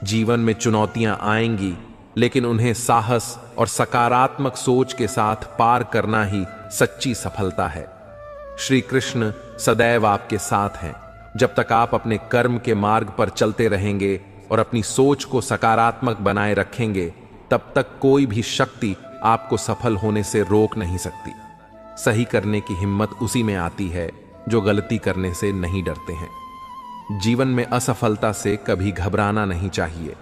जीवन में चुनौतियां आएंगी, लेकिन उन्हें साहस और सकारात्मक सोच के साथ पार करना ही सच्ची सफलता है। श्री कृष्ण सदैव आपके साथ हैं। जब तक आप अपने कर्म के मार्ग पर चलते रहेंगे और अपनी सोच को सकारात्मक बनाए रखेंगे, तब तक कोई भी शक्ति आपको सफल होने से रोक नहीं सकती। सही करने की हिम्मत उसी में आती है जो गलती करने से नहीं डरते हैं। जीवन में असफलता से कभी घबराना नहीं चाहिए,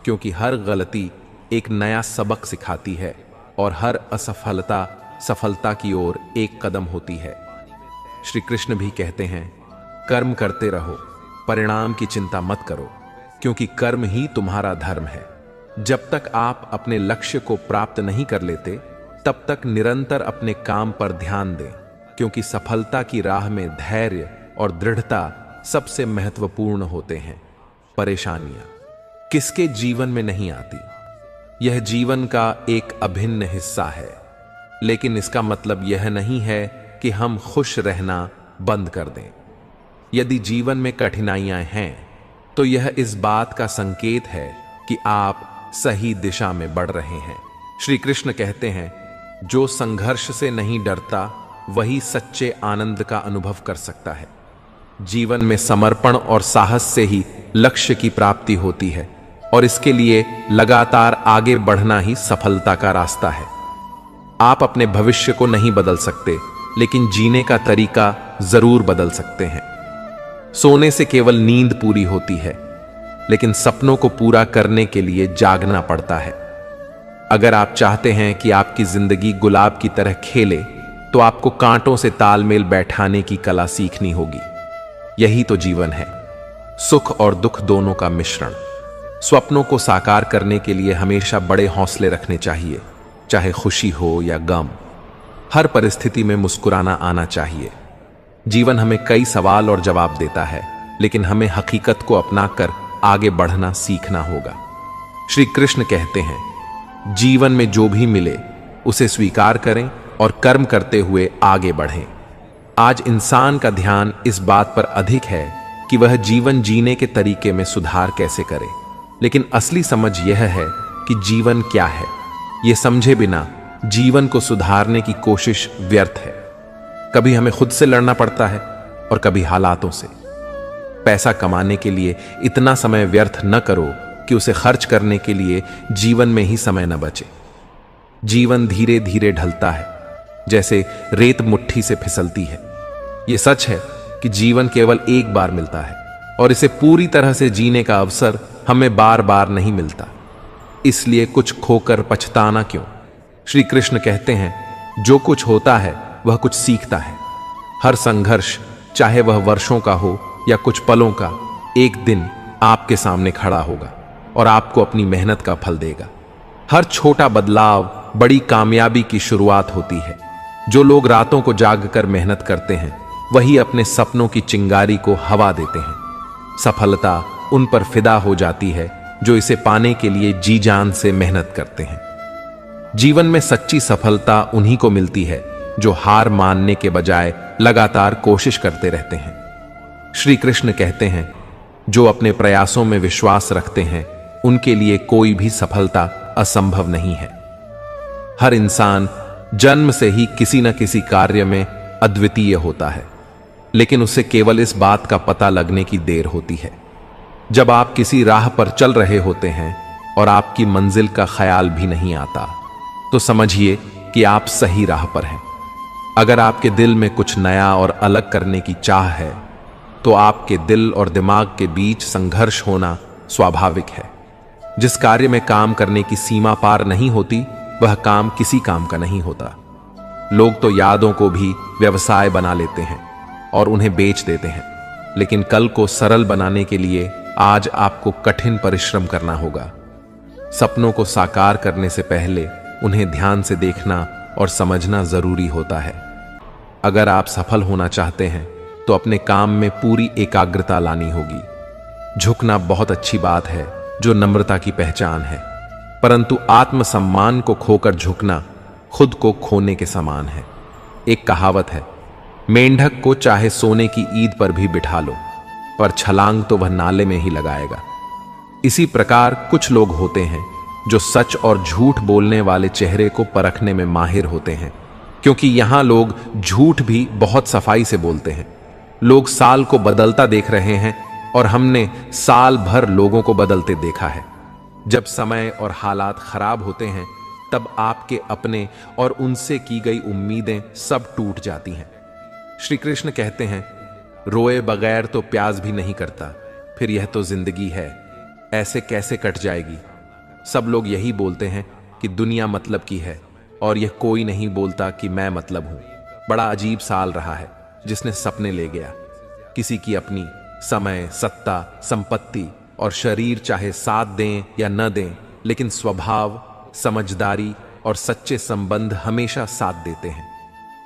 क्योंकि हर गलती एक नया सबक सिखाती है और हर असफलता सफलता की ओर एक कदम होती है। श्री कृष्ण भी कहते हैं, कर्म करते रहो, परिणाम की चिंता मत करो, क्योंकि कर्म ही तुम्हारा धर्म है। जब तक आप अपने लक्ष्य को प्राप्त नहीं कर लेते, तब तक निरंतर अपने काम पर ध्यान दें, क्योंकि सफलता की राह में धैर्य और दृढ़ता सबसे महत्वपूर्ण होते हैं। परेशानियां किसके जीवन में नहीं आती? यह जीवन का एक अभिन्न हिस्सा है, लेकिन इसका मतलब यह नहीं है कि हम खुश रहना बंद कर दें। यदि जीवन में कठिनाइयां हैं, तो यह इस बात का संकेत है कि आप सही दिशा में बढ़ रहे हैं। श्री कृष्ण कहते हैं, जो संघर्ष से नहीं डरता वही सच्चे आनंद का अनुभव कर सकता है। जीवन में समर्पण और साहस से ही लक्ष्य की प्राप्ति होती है, और इसके लिए लगातार आगे बढ़ना ही सफलता का रास्ता है। आप अपने भविष्य को नहीं बदल सकते, लेकिन जीने का तरीका जरूर बदल सकते हैं। सोने से केवल नींद पूरी होती है, लेकिन सपनों को पूरा करने के लिए जागना पड़ता है। अगर आप चाहते हैं कि आपकी जिंदगी गुलाब की तरह खेले, तो आपको कांटों से तालमेल बैठाने की कला सीखनी होगी। यही तो जीवन है, सुख और दुख दोनों का मिश्रण। स्वप्नों को साकार करने के लिए हमेशा बड़े हौसले रखने चाहिए, चाहे खुशी हो या गम। हर परिस्थिति में मुस्कुराना आना चाहिए। जीवन हमें कई सवाल और जवाब देता है, लेकिन हमें हकीकत को अपनाकर आगे बढ़ना सीखना होगा। श्री कृष्ण कहते हैं, जीवन में जो भी मिले उसे स्वीकार करें और कर्म करते हुए आगे बढ़ें। आज इंसान का ध्यान इस बात पर अधिक है कि वह जीवन जीने के तरीके में सुधार कैसे करे, लेकिन असली समझ यह है कि जीवन क्या है। यह समझे बिना जीवन को सुधारने की कोशिश व्यर्थ है। कभी हमें खुद से लड़ना पड़ता है और कभी हालातों से। पैसा कमाने के लिए इतना समय व्यर्थ न करो कि उसे खर्च करने के लिए जीवन में ही समय न बचे। जीवन धीरे धीरे ढलता है, जैसे रेत मुट्ठी से फिसलती है। यह सच है कि जीवन केवल एक बार मिलता है, और इसे पूरी तरह से जीने का अवसर हमें बार बार नहीं मिलता। इसलिए कुछ खोकर पछताना क्यों? श्री कृष्ण कहते हैं, जो कुछ होता है वह कुछ सीखता है। हर संघर्ष, चाहे वह वर्षों का हो या कुछ पलों का, एक दिन आपके सामने खड़ा होगा और आपको अपनी मेहनत का फल देगा। हर छोटा बदलाव बड़ी कामयाबी की शुरुआत होती है। जो लोग रातों को जागकर मेहनत करते हैं, वही अपने सपनों की चिंगारी को हवा देते हैं। सफलता उन पर फिदा हो जाती है जो इसे पाने के लिए जी जान से मेहनत करते हैं। जीवन में सच्ची सफलता उन्हीं को मिलती है जो हार मानने के बजाय लगातार कोशिश करते रहते हैं। श्री कृष्ण कहते हैं, जो अपने प्रयासों में विश्वास रखते हैं, उनके लिए कोई भी सफलता असंभव नहीं है। हर इंसान जन्म से ही किसी न किसी कार्य में अद्वितीय होता है, लेकिन उसे केवल इस बात का पता लगने की देर होती है। जब आप किसी राह पर चल रहे होते हैं और आपकी मंजिल का ख्याल भी नहीं आता, तो समझिए कि आप सही राह पर हैं। अगर आपके दिल में कुछ नया और अलग करने की चाह है, तो आपके दिल और दिमाग के बीच संघर्ष होना स्वाभाविक है। जिस कार्य में काम करने की सीमा पार नहीं होती, वह काम किसी काम का नहीं होता। लोग तो यादों को भी व्यवसाय बना लेते हैं और उन्हें बेच देते हैं, लेकिन कल को सरल बनाने के लिए आज आपको कठिन परिश्रम करना होगा। सपनों को साकार करने से पहले उन्हें ध्यान से देखना और समझना जरूरी होता है। अगर आप सफल होना चाहते हैं तो अपने काम में पूरी एकाग्रता लानी होगी। झुकना बहुत अच्छी बात है, जो नम्रता की पहचान है, परंतु आत्मसम्मान को खोकर झुकना खुद को खोने के समान है। एक कहावत है, मेंढक को चाहे सोने की ईद पर भी बिठा लो, पर छलांग तो वह नाले में ही लगाएगा। इसी प्रकार कुछ लोग होते हैं जो सच और झूठ बोलने वाले चेहरे को परखने में माहिर होते हैं, क्योंकि यहां लोग झूठ भी बहुत सफाई से बोलते हैं। लोग साल को बदलता देख रहे हैं और हमने साल भर लोगों को बदलते देखा है। जब समय और हालात खराब होते हैं तब आपके अपने और उनसे की गई उम्मीदें सब टूट जाती हैं। श्री कृष्ण कहते हैं, रोए बगैर तो प्यास भी नहीं करता, फिर यह तो जिंदगी है, ऐसे कैसे कट जाएगी। सब लोग यही बोलते हैं कि दुनिया मतलब की है, और यह कोई नहीं बोलता कि मैं मतलब हूं। बड़ा अजीब साल रहा है जिसने सपने ले गया। किसी की अपनी समय, सत्ता, संपत्ति और शरीर चाहे साथ दें या न दें, लेकिन स्वभाव, समझदारी और सच्चे संबंध हमेशा साथ देते हैं।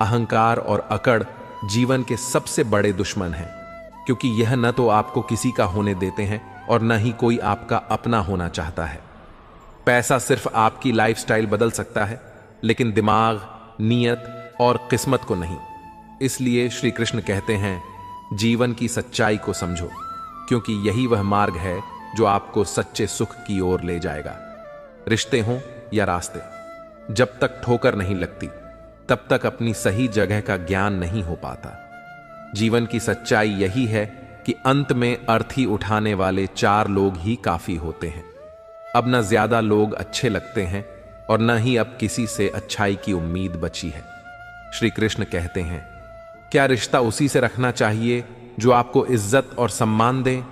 अहंकार और अकड़ जीवन के सबसे बड़े दुश्मन हैं, क्योंकि यह न तो आपको किसी का होने देते हैं और न ही कोई आपका अपना होना चाहता है। पैसा सिर्फ आपकी लाइफस्टाइल बदल सकता है, लेकिन दिमाग, नीयत और किस्मत को नहीं। इसलिए श्री कृष्ण कहते हैं, जीवन की सच्चाई को समझो, क्योंकि यही वह मार्ग है जो आपको सच्चे सुख की ओर ले जाएगा। रिश्ते हों या रास्ते, जब तक ठोकर नहीं लगती तब तक अपनी सही जगह का ज्ञान नहीं हो पाता। जीवन की सच्चाई यही है कि अंत में अर्थी उठाने वाले 4 लोग ही काफी होते हैं। अब न ज्यादा लोग अच्छे लगते हैं और न ही अब किसी से अच्छाई की उम्मीद बची है। श्री कृष्ण कहते हैं, क्या रिश्ता उसी से रखना चाहिए जो आपको इज्जत और सम्मान दे?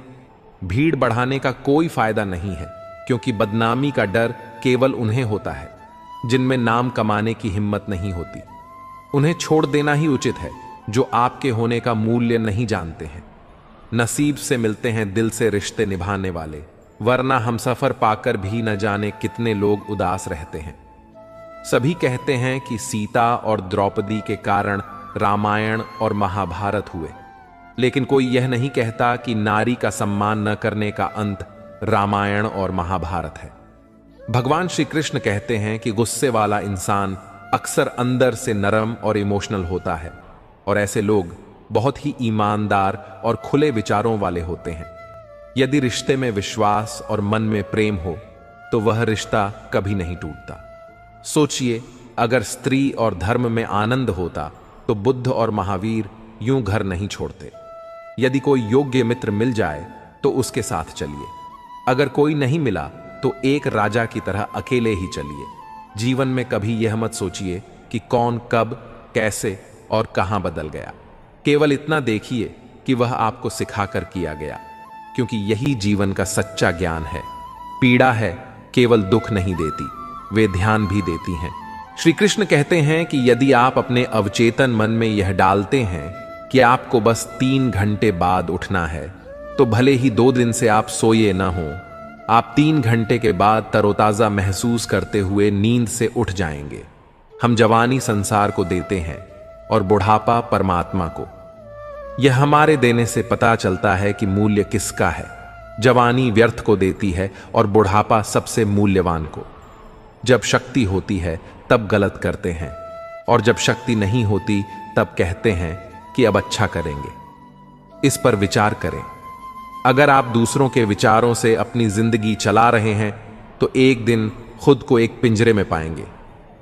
भीड़ बढ़ाने का कोई फायदा नहीं है, क्योंकि बदनामी का डर केवल उन्हें होता है जिनमें नाम कमाने की हिम्मत नहीं होती। उन्हें छोड़ देना ही उचित है जो आपके होने का मूल्य नहीं जानते हैं। नसीब से मिलते हैं दिल से रिश्ते निभाने वाले, वरना हमसफर पाकर भी न जाने कितने लोग उदास रहते हैं। सभी कहते हैं कि सीता और द्रौपदी के कारण रामायण और महाभारत हुए, लेकिन कोई यह नहीं कहता कि नारी का सम्मान न करने का अंत रामायण और महाभारत है। भगवान श्री कृष्ण कहते हैं कि गुस्से वाला इंसान अक्सर अंदर से नरम और इमोशनल होता है, और ऐसे लोग बहुत ही ईमानदार और खुले विचारों वाले होते हैं। यदि रिश्ते में विश्वास और मन में प्रेम हो तो वह रिश्ता कभी नहीं टूटता। सोचिए, अगर स्त्री और धर्म में आनंद होता तो बुद्ध और महावीर यूं घर नहीं छोड़ते। यदि कोई योग्य मित्र मिल जाए तो उसके साथ चलिए, अगर कोई नहीं मिला तो एक राजा की तरह अकेले ही चलिए। जीवन में कभी यह मत सोचिए कि कौन कब, कैसे और कहां बदल गया। केवल इतना देखिए कि वह आपको सिखाकर किया गया, क्योंकि यही जीवन का सच्चा ज्ञान है। पीड़ा है केवल दुख नहीं देती, वे ध्यान भी देती हैं। श्री कृष्ण कहते हैं कि यदि आप अपने अवचेतन मन में यह डालते हैं कि आपको बस 3 घंटे बाद उठना है, तो भले ही 2 दिन से आप सोए न हो, आप 3 घंटे के बाद तरोताजा महसूस करते हुए नींद से उठ जाएंगे। हम जवानी संसार को देते हैं और बुढ़ापा परमात्मा को। यह हमारे देने से पता चलता है कि मूल्य किसका है। जवानी व्यर्थ को देती है और बुढ़ापा सबसे मूल्यवान को। जब शक्ति होती है तब गलत करते हैं, और जब शक्ति नहीं होती तब कहते हैं कि अब अच्छा करेंगे। इस पर विचार करें। अगर आप दूसरों के विचारों से अपनी जिंदगी चला रहे हैं तो एक दिन खुद को एक पिंजरे में पाएंगे।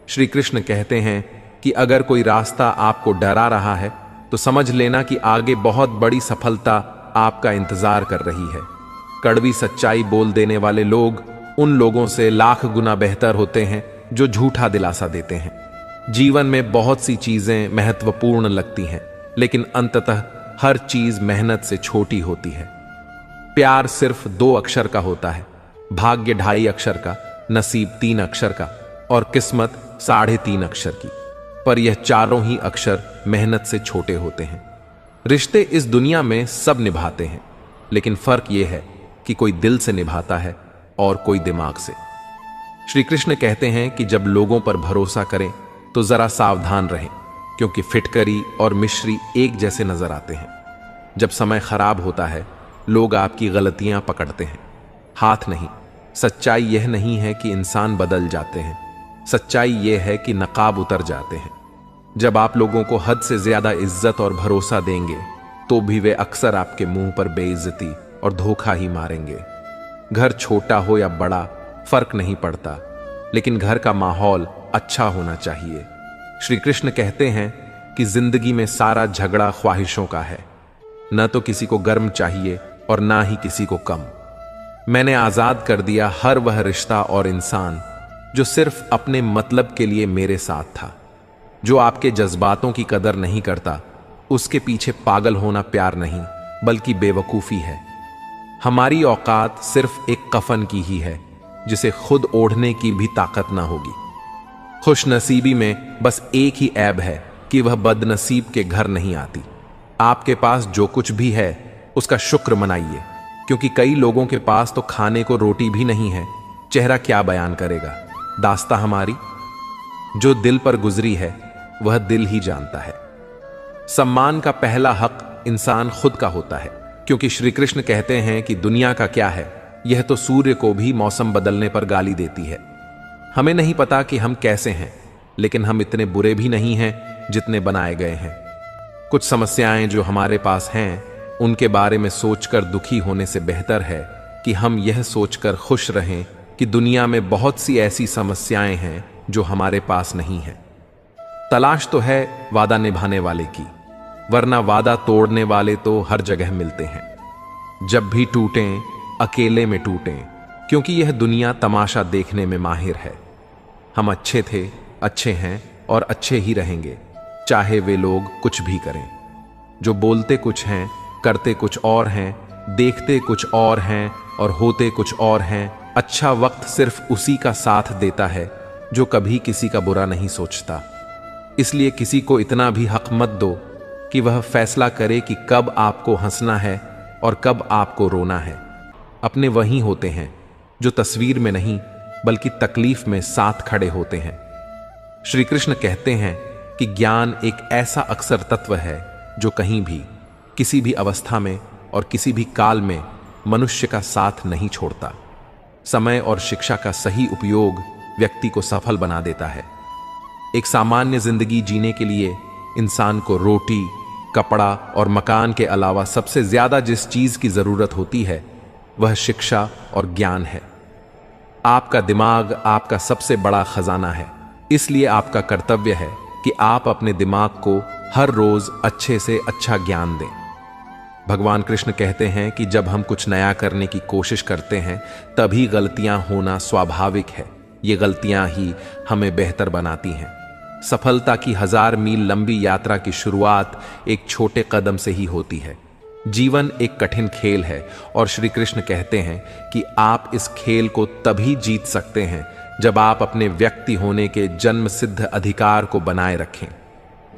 श्री कृष्ण कहते हैं कि अगर कोई रास्ता आपको डरा रहा है तो समझ लेना कि आगे बहुत बड़ी सफलता आपका इंतजार कर रही है। कड़वी सच्चाई बोल देने वाले लोग उन लोगों से लाख गुना बेहतर होते हैं जो झूठा दिलासा देते हैं। जीवन में बहुत सी चीजें महत्वपूर्ण लगती हैं, लेकिन अंततः हर चीज मेहनत से छोटी होती है। प्यार सिर्फ 2 अक्षर का होता है, भाग्य 2.5 अक्षर का, नसीब 3 अक्षर का और किस्मत 3.5 अक्षर की। पर यह चारों ही अक्षर मेहनत से छोटे होते हैं। रिश्ते इस दुनिया में सब निभाते हैं, लेकिन फर्क यह है कि कोई दिल से निभाता है और कोई दिमाग से। श्री कृष्ण कहते हैं कि जब लोगों पर भरोसा करें तो जरा सावधान रहें, क्योंकि फिटकरी और मिश्री एक जैसे नजर आते हैं। जब समय खराब होता है, लोग आपकी गलतियां पकड़ते हैं, हाथ नहीं। सच्चाई यह नहीं है कि इंसान बदल जाते हैं, सच्चाई यह है कि नकाब उतर जाते हैं। जब आप लोगों को हद से ज्यादा इज्जत और भरोसा देंगे, तो भी वे अक्सर आपके मुंह पर बेइज्जती और धोखा ही मारेंगे। घर छोटा हो या बड़ा फर्क नहीं पड़ता, लेकिन घर का माहौल अच्छा होना चाहिए। श्री कृष्ण कहते हैं कि जिंदगी में सारा झगड़ा ख्वाहिशों का है, न तो किसी को गर्म चाहिए और ना ही किसी को कम। मैंने आजाद कर दिया हर वह रिश्ता और इंसान जो सिर्फ अपने मतलब के लिए मेरे साथ था। जो आपके जज्बातों की कदर नहीं करता, उसके पीछे पागल होना प्यार नहीं बल्कि बेवकूफी है। हमारी औकात सिर्फ एक कफन की ही है, जिसे खुद ओढ़ने की भी ताकत ना होगी। खुशनसीबी में बस एक ही ऐब है कि वह बदनसीब के घर नहीं आती। आपके पास जो कुछ भी है उसका शुक्र मनाइए, क्योंकि कई लोगों के पास तो खाने को रोटी भी नहीं है। चेहरा क्या बयान करेगा दास्तां हमारी। जो दिल पर गुजरी है वह दिल ही जानता है। सम्मान का पहला हक इंसान खुद का होता है, क्योंकि श्री कृष्ण कहते हैं कि दुनिया का क्या है, यह तो सूर्य को भी मौसम बदलने पर गाली देती है। हमें नहीं पता कि हम कैसे हैं, लेकिन हम इतने बुरे भी नहीं हैं जितने बनाए गए हैं। कुछ समस्याएं जो हमारे पास हैं, उनके बारे में सोचकर दुखी होने से बेहतर है कि हम यह सोचकर खुश रहें कि दुनिया में बहुत सी ऐसी समस्याएं हैं जो हमारे पास नहीं है। तलाश तो है वादा निभाने वाले की, वरना वादा तोड़ने वाले तो हर जगह मिलते हैं। जब भी टूटें, अकेले में टूटें, क्योंकि यह दुनिया तमाशा देखने में माहिर है। हम अच्छे थे, अच्छे हैं और अच्छे ही रहेंगे, चाहे वे लोग कुछ भी करें। जो बोलते कुछ हैं, करते कुछ और हैं, देखते कुछ और हैं और होते कुछ और हैं। अच्छा वक्त सिर्फ उसी का साथ देता है जो कभी किसी का बुरा नहीं सोचता। इसलिए किसी को इतना भी हक मत दो कि वह फैसला करे कि कब आपको हंसना है और कब आपको रोना है। अपने वही होते हैं जो तस्वीर में नहीं बल्कि तकलीफ में साथ खड़े होते हैं। श्री कृष्ण कहते हैं कि ज्ञान एक ऐसा अक्सर तत्व है जो कहीं भी, किसी भी अवस्था में और किसी भी काल में मनुष्य का साथ नहीं छोड़ता। समय और शिक्षा का सही उपयोग व्यक्ति को सफल बना देता है। एक सामान्य जिंदगी जीने के लिए इंसान को रोटी, कपड़ा और मकान के अलावा सबसे ज्यादा जिस चीज की जरूरत होती है वह शिक्षा और ज्ञान है। आपका दिमाग आपका सबसे बड़ा खजाना है, इसलिए आपका कर्तव्य है कि आप अपने दिमाग को हर रोज अच्छे से अच्छा ज्ञान दें। भगवान कृष्ण कहते हैं कि जब हम कुछ नया करने की कोशिश करते हैं, तभी गलतियां होना स्वाभाविक है। ये गलतियां ही हमें बेहतर बनाती हैं। सफलता की 1000 मील लंबी यात्रा की शुरुआत एक छोटे कदम से ही होती है। जीवन एक कठिन खेल है और श्री कृष्ण कहते हैं कि आप इस खेल को तभी जीत सकते हैं जब आप अपने व्यक्ति होने के जन्म सिद्ध अधिकार को बनाए रखें।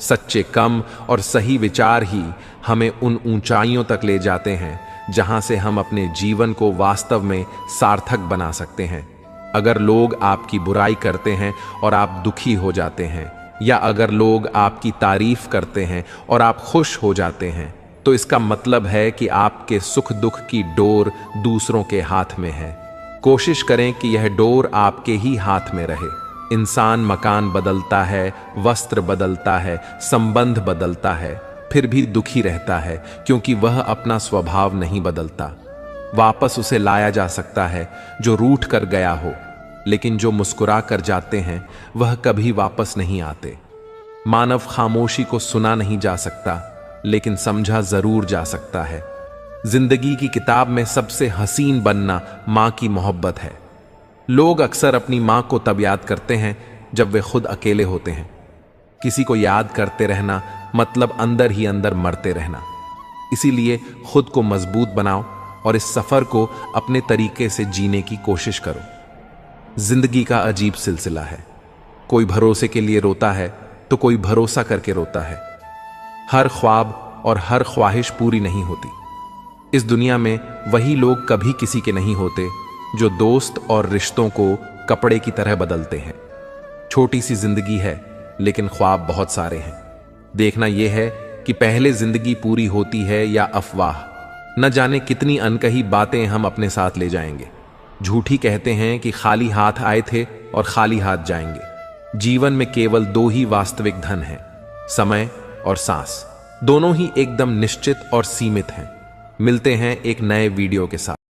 सच्चे कम और सही विचार ही हमें उन ऊंचाइयों तक ले जाते हैं जहां से हम अपने जीवन को वास्तव में सार्थक बना सकते हैं। अगर लोग आपकी बुराई करते हैं और आप दुखी हो जाते हैं, या अगर लोग आपकी तारीफ करते हैं और आप खुश हो जाते हैं, तो इसका मतलब है कि आपके सुख दुख की डोर दूसरों के हाथ में है। कोशिश करें कि यह डोर आपके ही हाथ में रहे। इंसान मकान बदलता है, वस्त्र बदलता है, संबंध बदलता है, फिर भी दुखी रहता है, क्योंकि वह अपना स्वभाव नहीं बदलता। वापस उसे लाया जा सकता है जो रूठ कर गया हो, लेकिन जो मुस्कुरा कर जाते हैं वह कभी वापस नहीं आते। मानव खामोशी को सुना नहीं जा सकता, लेकिन समझा जरूर जा सकता है। जिंदगी की किताब में सबसे हसीन बनना मां की मोहब्बत है। लोग अक्सर अपनी मां को तब याद करते हैं जब वे खुद अकेले होते हैं। किसी को याद करते रहना मतलब अंदर ही अंदर मरते रहना। इसीलिए खुद को मजबूत बनाओ और इस सफर को अपने तरीके से जीने की कोशिश करो। जिंदगी का अजीब सिलसिला है। कोई भरोसे के लिए रोता है तो कोई भरोसा करके रोता है। हर ख्वाब और हर ख्वाहिश पूरी नहीं होती। इस दुनिया में वही लोग कभी किसी के नहीं होते जो दोस्त और रिश्तों को कपड़े की तरह बदलते हैं। छोटी सी जिंदगी है लेकिन ख्वाब बहुत सारे हैं। देखना यह है कि पहले जिंदगी पूरी होती है या अफवाह। न जाने कितनी अनकही बातें हम अपने साथ ले जाएंगे। झूठी कहते हैं कि खाली हाथ आए थे और खाली हाथ जाएंगे। जीवन में केवल दो ही वास्तविक धन हैं, समय और सांस। दोनों ही एकदम निश्चित और सीमित हैं। मिलते हैं एक नए वीडियो के साथ।